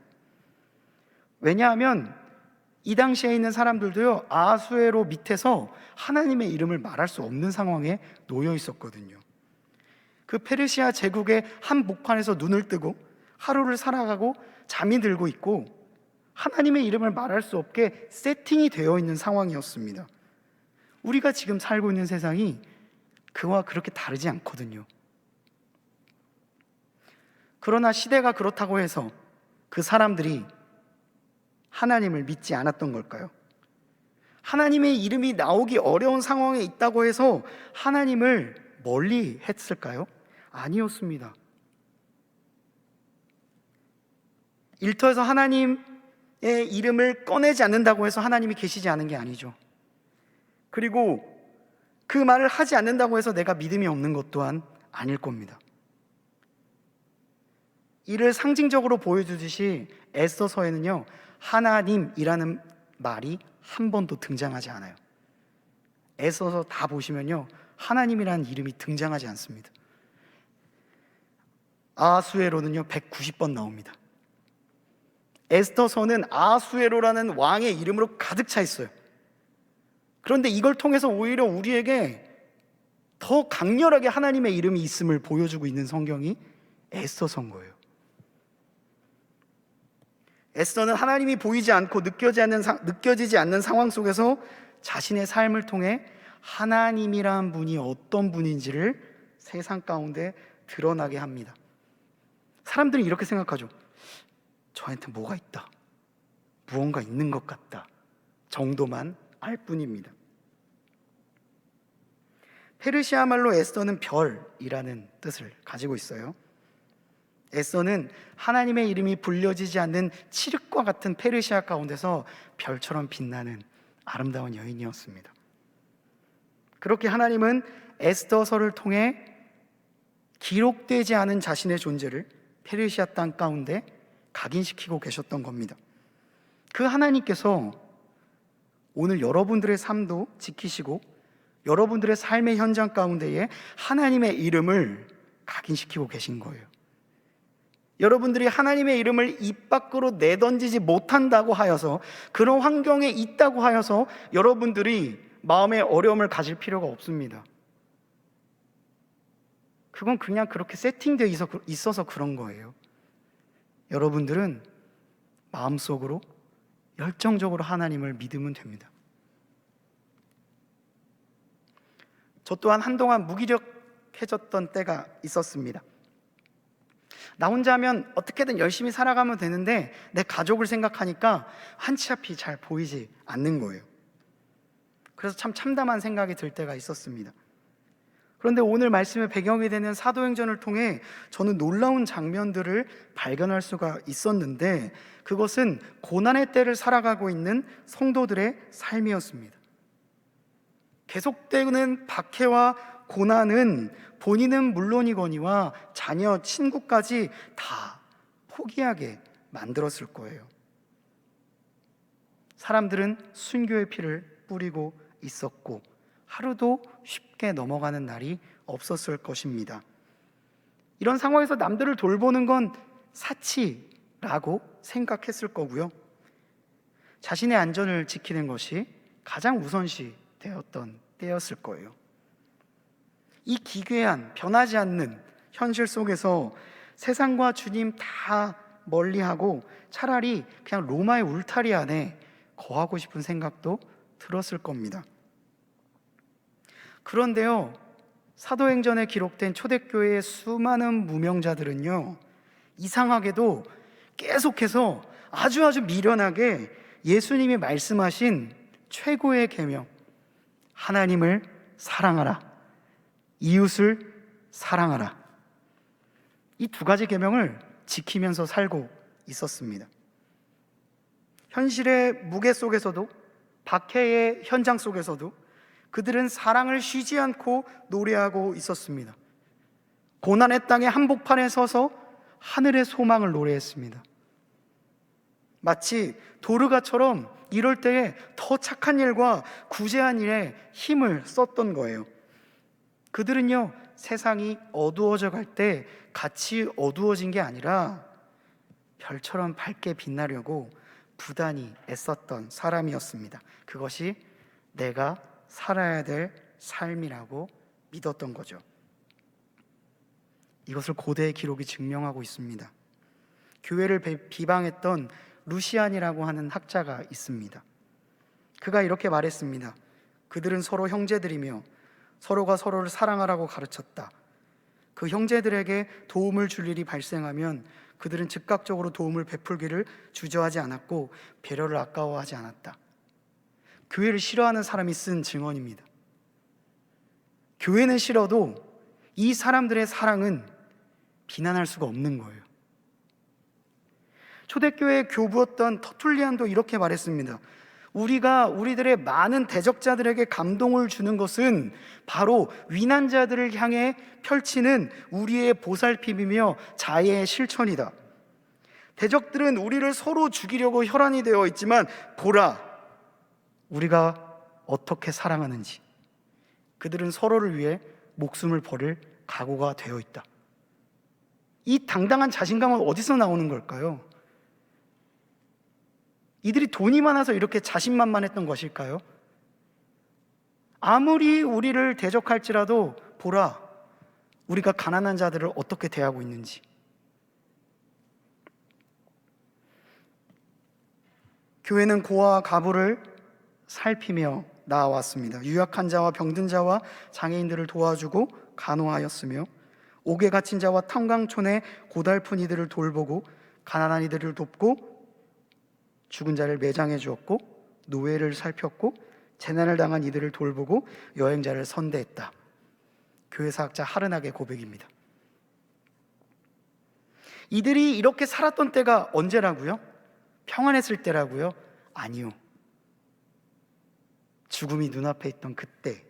왜냐하면 이 당시에 있는 사람들도요, 아하수에로 밑에서 하나님의 이름을 말할 수 없는 상황에 놓여 있었거든요. 그 페르시아 제국의 한 목판에서 눈을 뜨고 하루를 살아가고 잠이 들고 있고 하나님의 이름을 말할 수 없게 세팅이 되어 있는 상황이었습니다. 우리가 지금 살고 있는 세상이 그와 그렇게 다르지 않거든요. 그러나 시대가 그렇다고 해서 그 사람들이 하나님을 믿지 않았던 걸까요? 하나님의 이름이 나오기 어려운 상황에 있다고 해서 하나님을 멀리 했을까요? 아니었습니다. 일터에서 하나님의 이름을 꺼내지 않는다고 해서 하나님이 계시지 않은 게 아니죠. 그리고 그 말을 하지 않는다고 해서 내가 믿음이 없는 것 또한 아닐 겁니다. 이를 상징적으로 보여주듯이 에스더서에는요, 하나님이라는 말이 한 번도 등장하지 않아요. 에스더서 다 보시면요, 하나님이라는 이름이 등장하지 않습니다. 아하수에로는요 190번 나옵니다. 에스더서는 아하수에로라는 왕의 이름으로 가득 차 있어요. 그런데 이걸 통해서 오히려 우리에게 더 강렬하게 하나님의 이름이 있음을 보여주고 있는 성경이 에스더서인 거예요. 에스더는 하나님이 보이지 않고 느껴지지 않는 상황 속에서 자신의 삶을 통해 하나님이란 분이 어떤 분인지를 세상 가운데 드러나게 합니다. 사람들은 이렇게 생각하죠. 저한테 뭐가 있다, 무언가 있는 것 같다 정도만 알 뿐입니다. 페르시아 말로 에스더는 별이라는 뜻을 가지고 있어요. 에스더는 하나님의 이름이 불려지지 않는 칠흑과 같은 페르시아 가운데서 별처럼 빛나는 아름다운 여인이었습니다. 그렇게 하나님은 에스더서를 통해 기록되지 않은 자신의 존재를 페르시아 땅 가운데 각인시키고 계셨던 겁니다. 그 하나님께서 오늘 여러분들의 삶도 지키시고 여러분들의 삶의 현장 가운데에 하나님의 이름을 각인시키고 계신 거예요. 여러분들이 하나님의 이름을 입 밖으로 내던지지 못한다고 하여서, 그런 환경에 있다고 하여서 여러분들이 마음의 어려움을 가질 필요가 없습니다. 그건 그냥 그렇게 세팅되어 있어서 그런 거예요. 여러분들은 마음속으로 열정적으로 하나님을 믿으면 됩니다. 저 또한 한동안 무기력해졌던 때가 있었습니다. 나 혼자면 어떻게든 열심히 살아가면 되는데 내 가족을 생각하니까 한 치 앞이 잘 보이지 않는 거예요. 그래서 참 참담한 생각이 들 때가 있었습니다. 그런데 오늘 말씀의 배경이 되는 사도행전을 통해 저는 놀라운 장면들을 발견할 수가 있었는데, 그것은 고난의 때를 살아가고 있는 성도들의 삶이었습니다. 계속되는 박해와 고난은 본인은 물론이거니와 자녀, 친구까지 다 포기하게 만들었을 거예요. 사람들은 순교의 피를 뿌리고 있었고 하루도 쉽게 넘어가는 날이 없었을 것입니다. 이런 상황에서 남들을 돌보는 건 사치라고 생각했을 거고요. 자신의 안전을 지키는 것이 가장 우선시 되었던 때였을 거예요. 이 기괴한 변하지 않는 현실 속에서 세상과 주님 다 멀리하고 차라리 그냥 로마의 울타리 안에 거하고 싶은 생각도 들었을 겁니다. 그런데요, 사도행전에 기록된 초대교회의 수많은 무명자들은요, 이상하게도 계속해서 아주 미련하게 예수님이 말씀하신 최고의 계명, 하나님을 사랑하라, 이웃을 사랑하라, 이 두 가지 계명을 지키면서 살고 있었습니다. 현실의 무게 속에서도, 박해의 현장 속에서도 그들은 사랑을 쉬지 않고 노래하고 있었습니다. 고난의 땅의 한복판에 서서 하늘의 소망을 노래했습니다. 마치 도르가처럼 이럴 때에 더 착한 일과 구제한 일에 힘을 썼던 거예요. 그들은요, 세상이 어두워져 갈 때 같이 어두워진 게 아니라 별처럼 밝게 빛나려고 부단히 애썼던 사람이었습니다. 그것이 내가 살아야 될 삶이라고 믿었던 거죠. 이것을 고대의 기록이 증명하고 있습니다. 교회를 비방했던 루시안이라고 하는 학자가 있습니다. 그가 이렇게 말했습니다. 그들은 서로 형제들이며 서로가 서로를 사랑하라고 가르쳤다. 그 형제들에게 도움을 줄 일이 발생하면 그들은 즉각적으로 도움을 베풀기를 주저하지 않았고 배려를 아까워하지 않았다. 교회를 싫어하는 사람이 쓴 증언입니다. 교회는 싫어도 이 사람들의 사랑은 비난할 수가 없는 거예요. 초대교회의 교부였던 터툴리안도 이렇게 말했습니다. 우리가 우리들의 많은 대적자들에게 감동을 주는 것은 바로 위난자들을 향해 펼치는 우리의 보살핌이며 자애의 실천이다. 대적들은 우리를 서로 죽이려고 혈안이 되어 있지만 보라, 우리가 어떻게 사랑하는지. 그들은 서로를 위해 목숨을 버릴 각오가 되어 있다. 이 당당한 자신감은 어디서 나오는 걸까요? 이들이 돈이 많아서 이렇게 자신만만했던 것일까요? 아무리 우리를 대적할지라도 보라, 우리가 가난한 자들을 어떻게 대하고 있는지. 교회는 고아와 가부를 살피며 나아왔습니다. 유약한 자와 병든 자와 장애인들을 도와주고 간호하였으며 옥에 갇힌 자와 탄광촌에 고달픈 이들을 돌보고 가난한 이들을 돕고 죽은 자를 매장해 주었고 노예를 살폈고 재난을 당한 이들을 돌보고 여행자를 선대했다. 교회사학자 하르낙의 고백입니다. 이들이 이렇게 살았던 때가 언제라고요? 평안했을 때라고요? 아니요. 죽음이 눈앞에 있던 그때,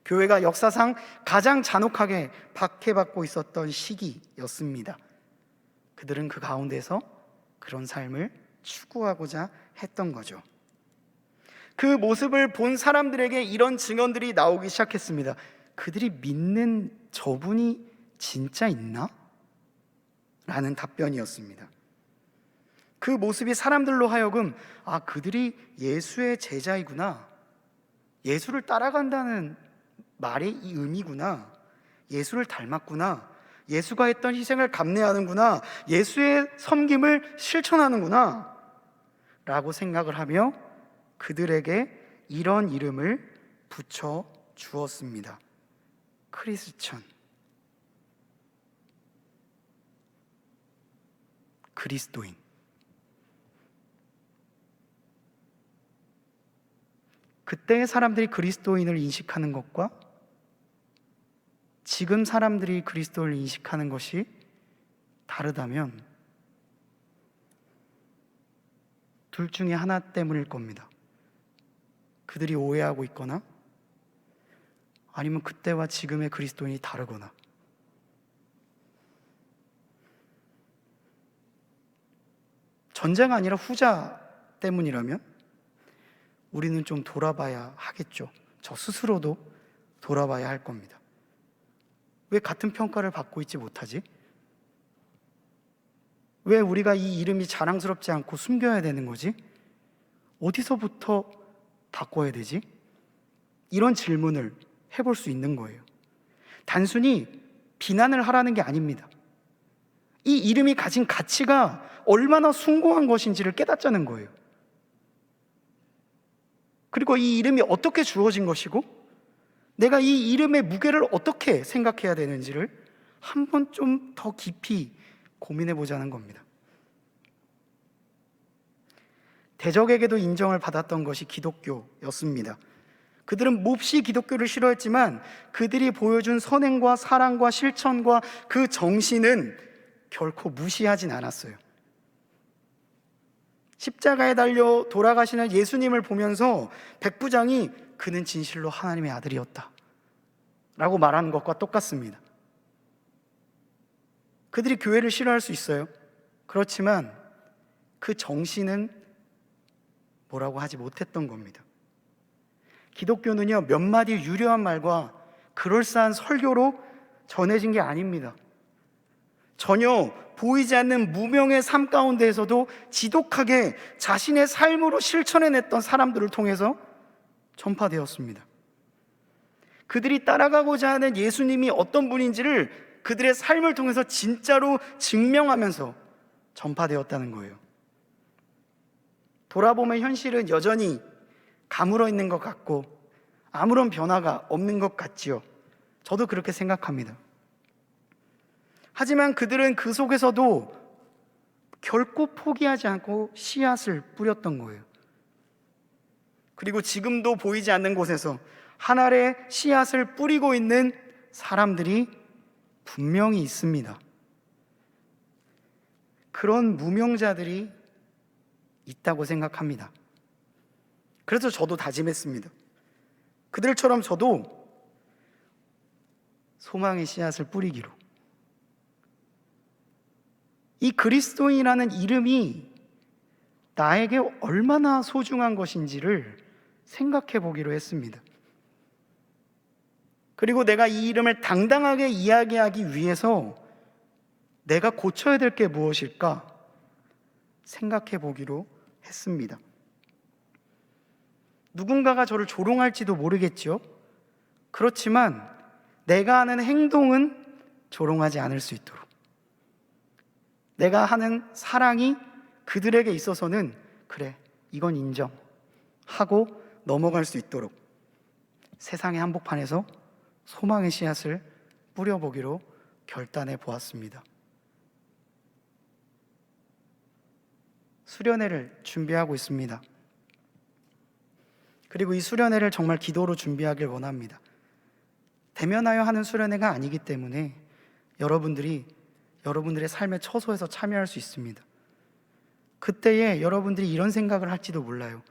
교회가 역사상 가장 잔혹하게 박해받고 있었던 시기였습니다. 그들은 그 가운데서 그런 삶을 추구하고자 했던 거죠. 그 모습을 본 사람들에게 이런 증언들이 나오기 시작했습니다. 그들이 믿는 저분이 진짜 있나? 라는 답변이었습니다. 그 모습이 사람들로 하여금 그들이 예수의 제자이구나, 예수를 따라간다는 말의 이 의미구나, 예수를 닮았구나, 예수가 했던 희생을 감내하는구나, 예수의 섬김을 실천하는구나 라고 생각을 하며 그들에게 이런 이름을 붙여 주었습니다. 크리스천, 그리스도인. 그때의 사람들이 그리스도인을 인식하는 것과 지금 사람들이 그리스도를 인식하는 것이 다르다면 둘 중에 하나 때문일 겁니다. 그들이 오해하고 있거나 아니면 그때와 지금의 그리스도인이 다르거나. 전자가 아니라 후자 때문이라면 우리는 좀 돌아봐야 하겠죠. 저 스스로도 돌아봐야 할 겁니다. 왜 같은 평가를 받고 있지 못하지? 왜 우리가 이 이름이 자랑스럽지 않고 숨겨야 되는 거지? 어디서부터 바꿔야 되지? 이런 질문을 해볼 수 있는 거예요. 단순히 비난을 하라는 게 아닙니다. 이 이름이 가진 가치가 얼마나 숭고한 것인지를 깨닫자는 거예요. 그리고 이 이름이 어떻게 주어진 것이고 내가 이 이름의 무게를 어떻게 생각해야 되는지를 한번 좀 더 깊이 고민해 보자는 겁니다. 대적에게도 인정을 받았던 것이 기독교였습니다. 그들은 몹시 기독교를 싫어했지만 그들이 보여준 선행과 사랑과 실천과 그 정신은 결코 무시하진 않았어요. 십자가에 달려 돌아가시는 예수님을 보면서 백부장이 그는 진실로 하나님의 아들이었다 라고 말하는 것과 똑같습니다. 그들이 교회를 싫어할 수 있어요. 그렇지만 그 정신은 뭐라고 하지 못했던 겁니다. 기독교는요, 몇 마디 유려한 말과 그럴싸한 설교로 전해진 게 아닙니다. 전혀 보이지 않는 무명의 삶 가운데에서도 지독하게 자신의 삶으로 실천해냈던 사람들을 통해서 전파되었습니다. 그들이 따라가고자 하는 예수님이 어떤 분인지를 그들의 삶을 통해서 진짜로 증명하면서 전파되었다는 거예요. 돌아보면 현실은 여전히 가물어 있는 것 같고 아무런 변화가 없는 것 같지요. 저도 그렇게 생각합니다. 하지만 그들은 그 속에서도 결코 포기하지 않고 씨앗을 뿌렸던 거예요. 그리고 지금도 보이지 않는 곳에서 한 알의 씨앗을 뿌리고 있는 사람들이 분명히 있습니다. 그런 무명자들이 있다고 생각합니다. 그래서 저도 다짐했습니다. 그들처럼 저도 소망의 씨앗을 뿌리기로. 이 그리스도인이라는 이름이 나에게 얼마나 소중한 것인지를 생각해 보기로 했습니다. 그리고 내가 이 이름을 당당하게 이야기하기 위해서 내가 고쳐야 될 게 무엇일까 생각해 보기로 했습니다. 누군가가 저를 조롱할지도 모르겠죠. 그렇지만 내가 하는 행동은 조롱하지 않을 수 있도록, 내가 하는 사랑이 그들에게 있어서는 그래, 이건 인정하고 넘어갈 수 있도록 세상의 한복판에서 소망의 씨앗을 뿌려보기로 결단해 보았습니다. 수련회를 준비하고 있습니다. 그리고 이 수련회를 정말 기도로 준비하길 원합니다. 대면하여 하는 수련회가 아니기 때문에 여러분들의 삶의 처소에서 참여할 수 있습니다. 그때에 여러분들이 이런 생각을 할지도 몰라요.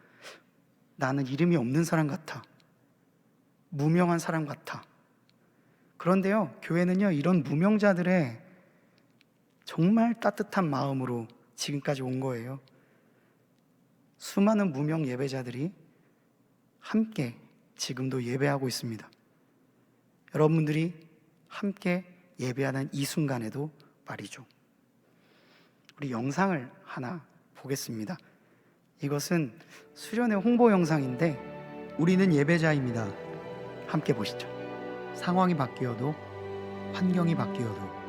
나는 이름이 없는 사람 같아, 무명한 사람 같아. 그런데요, 교회는요, 이런 무명자들의 정말 따뜻한 마음으로 지금까지 온 거예요. 수많은 무명 예배자들이 함께 지금도 예배하고 있습니다. 여러분들이 함께 예배하는 이 순간에도 말이죠. 우리 영상을 하나 보겠습니다. 이것은 수련회 홍보 영상인데 우리는 예배자입니다. 함께 보시죠. 상황이 바뀌어도 환경이 바뀌어도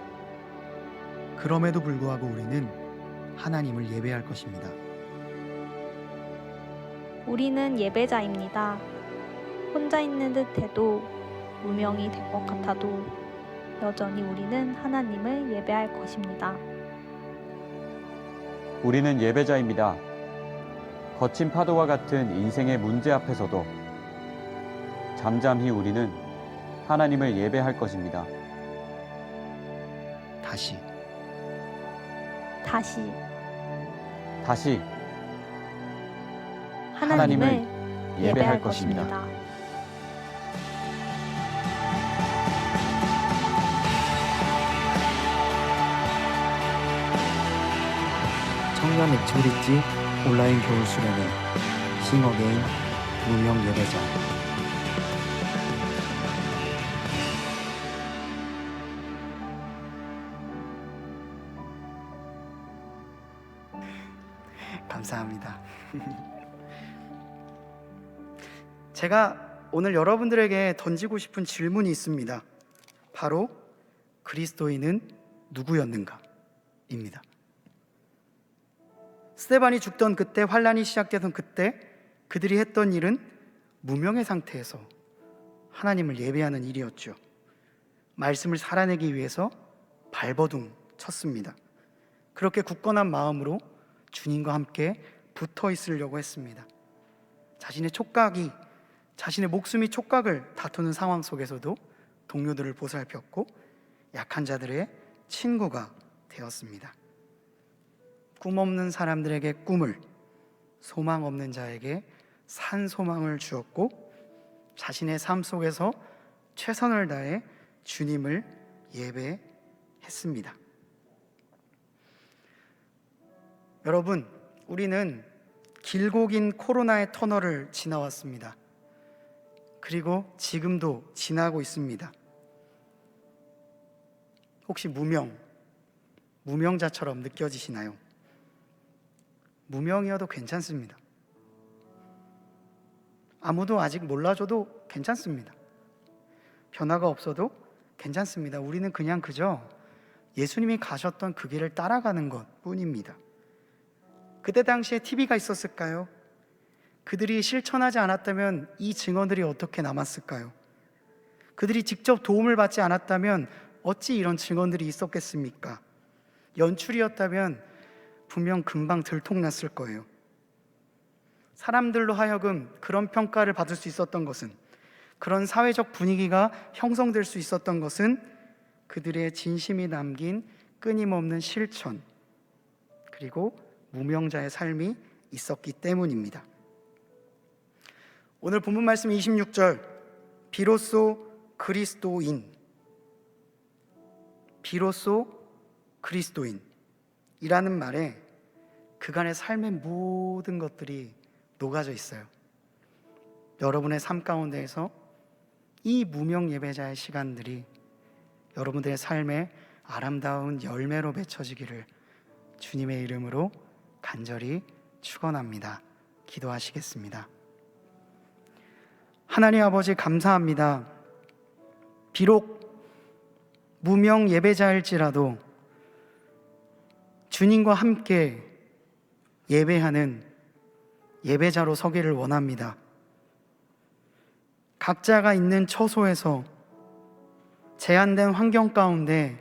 그럼에도 불구하고 우리는 하나님을 예배할 것입니다. 우리는 예배자입니다. 혼자 있는 듯해도 무명이 될 것 같아도 여전히 우리는 하나님을 예배할 것입니다. 우리는 예배자입니다. 거친 파도와 같은 인생의 문제 앞에서도 잠잠히 우리는 하나님을 예배할 것입니다. 다시 하나님을 예배할 것입니다. 청년 액티비티 온라인 겨울 수련회 싱어게인 무명 예배자. 감사합니다. 제가 오늘 여러분들에게 던지고 싶은 질문이 있습니다. 바로 그리스도인은 누구였는가? 입니다. 스데반이 죽던 그때, 환란이 시작되던 그때 그들이 했던 일은 무명의 상태에서 하나님을 예배하는 일이었죠. 말씀을 살아내기 위해서 발버둥 쳤습니다. 그렇게 굳건한 마음으로 주님과 함께 붙어 있으려고 했습니다. 자신의 촉각이, 자신의 목숨이 촉각을 다투는 상황 속에서도 동료들을 보살폈고 약한 자들의 친구가 되었습니다. 꿈 없는 사람들에게 꿈을, 소망 없는 자에게 산 소망을 주었고 자신의 삶 속에서 최선을 다해 주님을 예배했습니다. 여러분, 우리는 길고 긴 코로나의 터널을 지나왔습니다. 그리고 지금도 지나고 있습니다. 혹시 무명자처럼 느껴지시나요? 무명이어도 괜찮습니다. 아무도 아직 몰라줘도 괜찮습니다. 변화가 없어도 괜찮습니다. 우리는 그냥 그저 예수님이 가셨던 그 길을 따라가는 것 뿐입니다. 그때 당시에 TV가 있었을까요? 그들이 실천하지 않았다면 이 증언들이 어떻게 남았을까요? 그들이 직접 도움을 받지 않았다면 어찌 이런 증언들이 있었겠습니까? 연출이었다면 분명 금방 들통났을 거예요. 사람들로 하여금 그런 평가를 받을 수 있었던 것은, 그런 사회적 분위기가 형성될 수 있었던 것은 그들의 진심이 남긴 끊임없는 실천, 그리고 무명자의 삶이 있었기 때문입니다. 오늘 본문 말씀 26절, 비로소 그리스도인이라는 말에 그간의 삶의 모든 것들이 녹아져 있어요. 여러분의 삶 가운데에서 이 무명 예배자의 시간들이 여러분들의 삶의 아름다운 열매로 맺혀지기를 주님의 이름으로 간절히 축원합니다. 기도하시겠습니다. 하나님 아버지, 감사합니다. 비록 무명 예배자일지라도 주님과 함께 예배하는 예배자로 서기를 원합니다. 각자가 있는 처소에서 제한된 환경 가운데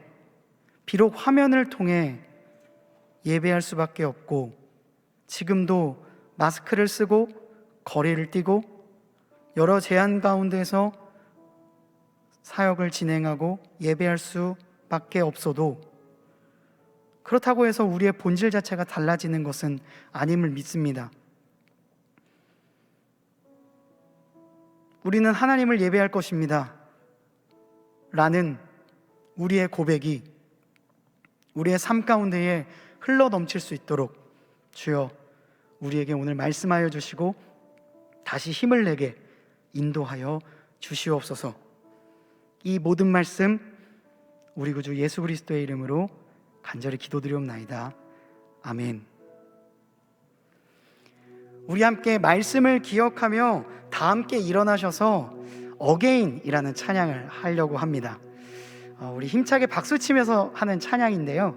비록 화면을 통해 예배할 수밖에 없고, 지금도 마스크를 쓰고 거리를 띄고 여러 제한 가운데서 사역을 진행하고 예배할 수밖에 없어도, 그렇다고 해서 우리의 본질 자체가 달라지는 것은 아님을 믿습니다. 우리는 하나님을 예배할 것입니다 라는 우리의 고백이 우리의 삶 가운데에 흘러 넘칠 수 있도록 주여 우리에게 오늘 말씀하여 주시고 다시 힘을 내게 인도하여 주시옵소서. 이 모든 말씀 우리 구주 예수 그리스도의 이름으로 간절히 기도드리옵나이다. 아멘. 우리 함께 말씀을 기억하며 다 함께 일어나셔서 어게인이라는 찬양을 하려고 합니다. 우리 힘차게 박수치면서 하는 찬양인데요,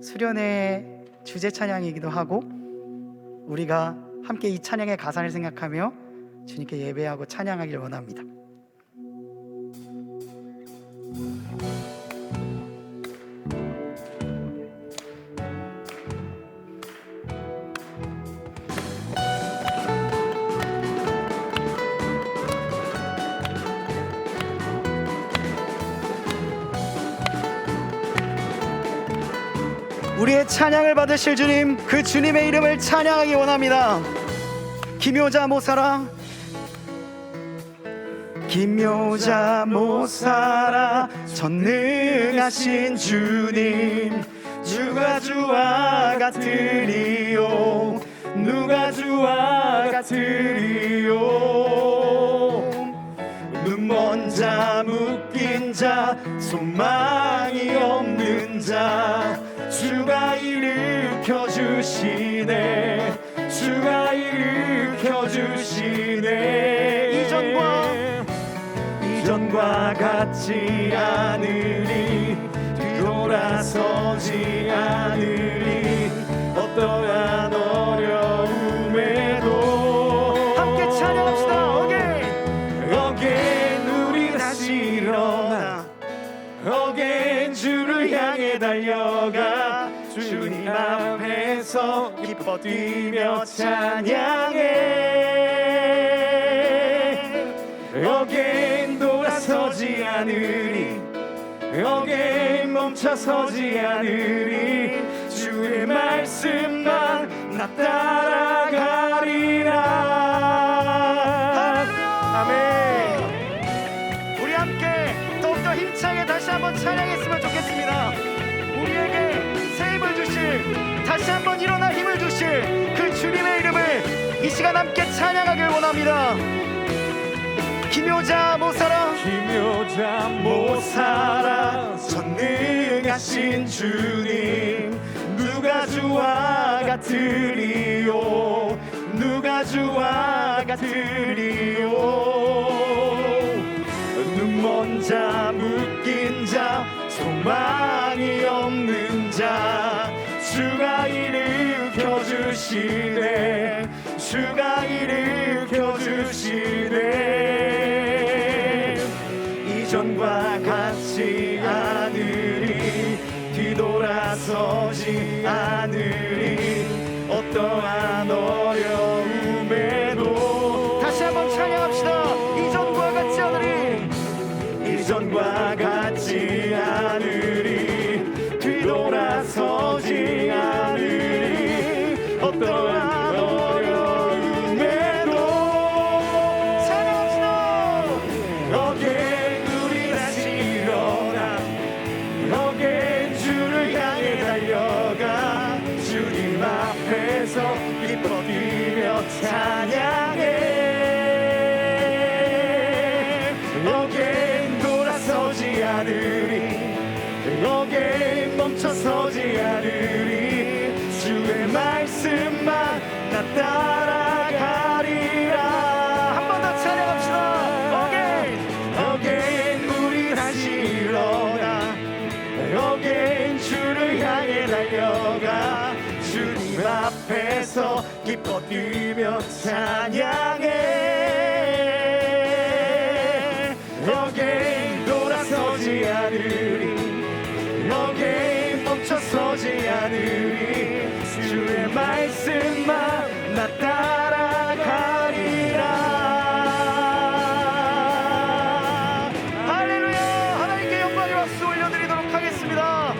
수련의 주제 찬양이기도 하고 우리가 함께 이 찬양의 가사를 생각하며 주님께 예배하고 찬양하기를 원합니다. 우리의 찬양을 받으실 주님, 그 주님의 이름을 찬양하기 원합니다. 기묘자 모사라, 기묘자 모사라, 전능하신 주님, 누가 주와 같으리요, 누가 주와 같으리요. 눈먼 자, 묶인 자, 소망이 없는 자, 주가 일으켜 주시네, 주가 일으켜 주시네. 이전과 같지 않으리, 뒤돌아서지 않으리, 어떠한 어려움에도 함께 찬양합시다. 어게인 우리 다시 일어나, 어게인 주를 향해 달려가, 주님 앞에서 기뻐 뛰며 찬양해. 어게인 돌아서지 않으리, 어게인 멈춰서지 않으리, 주의 말씀만 나 따라가리라. 아멘. 우리 함께 더욱더 힘차게 다시 한번 찬양했으면 좋겠습니다. 우리에게 새 힘을 주실, 다시 한번 일어날 힘을 주실 그 주님의 이름을 이 시간 함께 찬양하길 원합니다. 기묘자 모사라, 기묘자 모사라, 전능하신 주님, 누가 주와 같으리요, 누가 주와 같으리요. 눈먼 자, 묶인 자, 소망이 없는 자, 주가 일으켜 주시네, 주가 일으켜 주시네. 이전과 같지 않으리, 뒤돌아서지 않으리, 어떠한 어려움에도 다시 한번 찬양합시다. 이전과 같지 않으리, 이전과 같지 않으리, 뒤돌아서지 않으리, 어떠한 어려움에도 찬양합시다. 어게인 우리 다시 일어나, 어게인 주를 향해 달려가, 주님 앞에서 기뻐 뛰며 찬양해. 어게인 돌아서지 않으리, 어게인 멈춰서지 않으리, 주의 말씀만 나 따라가리라. 한 번 더 찬양합시다. 어게인 우리 다시 일어나, 어게인 주를 향해 달려가, 주님 앞에서 기뻐 뛰며 찬양해. 어게인 돌아서지 않으리, 어게인 멈춰서지 않으리, 주의 말씀만 나 따라가리라. 할렐루야. 하나님께 영광의 박수 올려드리도록 하겠습니다.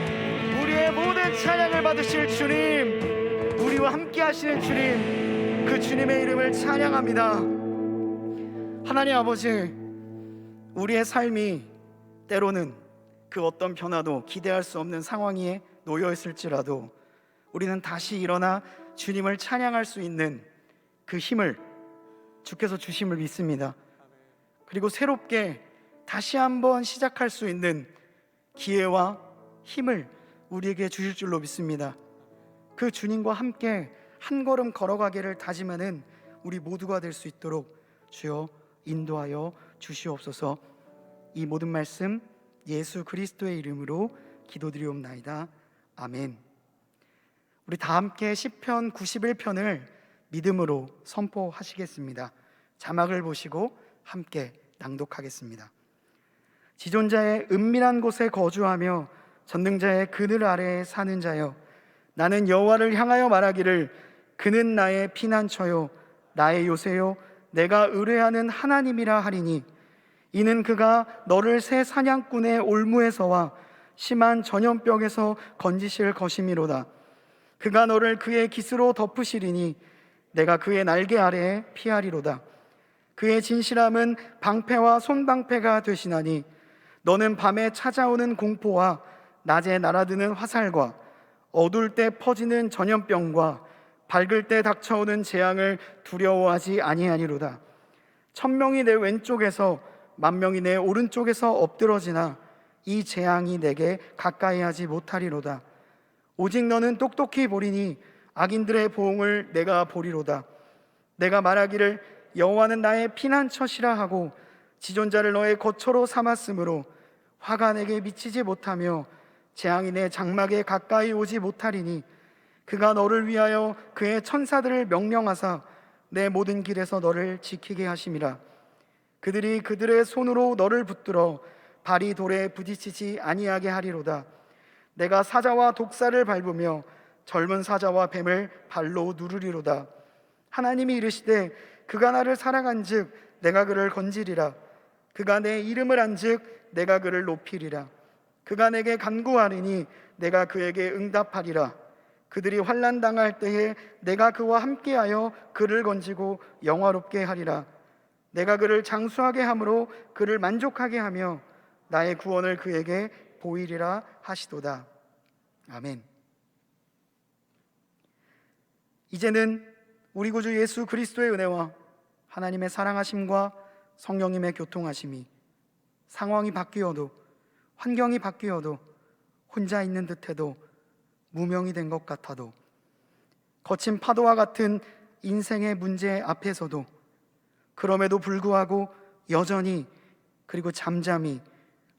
우리의 모든 찬양을 받으실 주님, 우리와 함께 하시는 주님, 그 주님의 이름을 찬양합니다. 하나님 아버지, 우리의 삶이 때로는 그 어떤 변화도 기대할 수 없는 상황에 놓여 있을지라도 우리는 다시 일어나 주님을 찬양할 수 있는 그 힘을 주께서 주심을 믿습니다. 그리고 새롭게 다시 한번 시작할 수 있는 기회와 힘을 우리에게 주실 줄로 믿습니다. 그 주님과 함께 한 걸음 걸어가기를 다짐하는 우리 모두가 될 수 있도록 주여 인도하여 주시옵소서. 이 모든 말씀 예수 그리스도의 이름으로 기도드리옵나이다. 아멘. 우리 다 함께 시편 91편을 믿음으로 선포하시겠습니다. 자막을 보시고 함께 낭독하겠습니다. 지존자의 은밀한 곳에 거주하며 전능자의 그늘 아래에 사는 자여, 나는 여호와를 향하여 말하기를 그는 나의 피난처요 나의 요새요 내가 의뢰하는 하나님이라 하리니, 이는 그가 너를 새 사냥꾼의 올무에서와 심한 전염병에서 건지실 것이미로다. 그가 너를 그의 깃으로 덮으시리니 내가 그의 날개 아래에 피하리로다. 그의 진실함은 방패와 손방패가 되시나니, 너는 밤에 찾아오는 공포와 낮에 날아드는 화살과 어두울 때 퍼지는 전염병과 밝을 때 닥쳐오는 재앙을 두려워하지 아니하리로다. 1000명이 내 왼쪽에서 10,000명이 내 오른쪽에서 엎드러지나 이 재앙이 내게 가까이 하지 못하리로다. 오직 너는 똑똑히 보리니 악인들의 보응을 내가 보리로다. 내가 말하기를 여호와는 나의 피난처시라 하고 지존자를 너의 거처로 삼았으므로 화가 내게 미치지 못하며 재앙이 내 장막에 가까이 오지 못하리니, 그가 너를 위하여 그의 천사들을 명령하사 내 모든 길에서 너를 지키게 하심이라. 그들이 그들의 손으로 너를 붙들어 발이 돌에 부딪히지 아니하게 하리로다. 내가 사자와 독사를 밟으며 젊은 사자와 뱀을 발로 누르리로다. 하나님이 이르시되 그가 나를 사랑한즉 내가 그를 건지리라. 그가 내 이름을 안즉 내가 그를 높이리라. 그가 내게 간구하리니 내가 그에게 응답하리라. 그들이 환난 당할 때에 내가 그와 함께하여 그를 건지고 영화롭게 하리라. 내가 그를 장수하게 함으로 그를 만족하게 하며 나의 구원을 그에게 보이리라 하시도다. 아멘. 이제는 우리 구주 예수 그리스도의 은혜와 하나님의 사랑하심과 성령님의 교통하심이 상황이 바뀌어도, 환경이 바뀌어도, 혼자 있는 듯해도, 무명이 된 것 같아도, 거친 파도와 같은 인생의 문제 앞에서도, 그럼에도 불구하고 여전히 그리고 잠잠히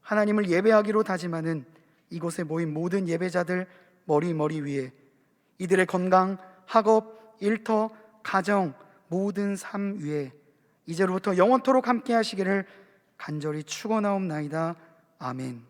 하나님을 예배하기로 다짐하는 이곳에 모인 모든 예배자들 머리 위에 이들의 건강, 학업, 일터, 가정, 모든 삶 위에 이제로부터 영원토록 함께 하시기를 간절히 축원하옵나이다. 아멘.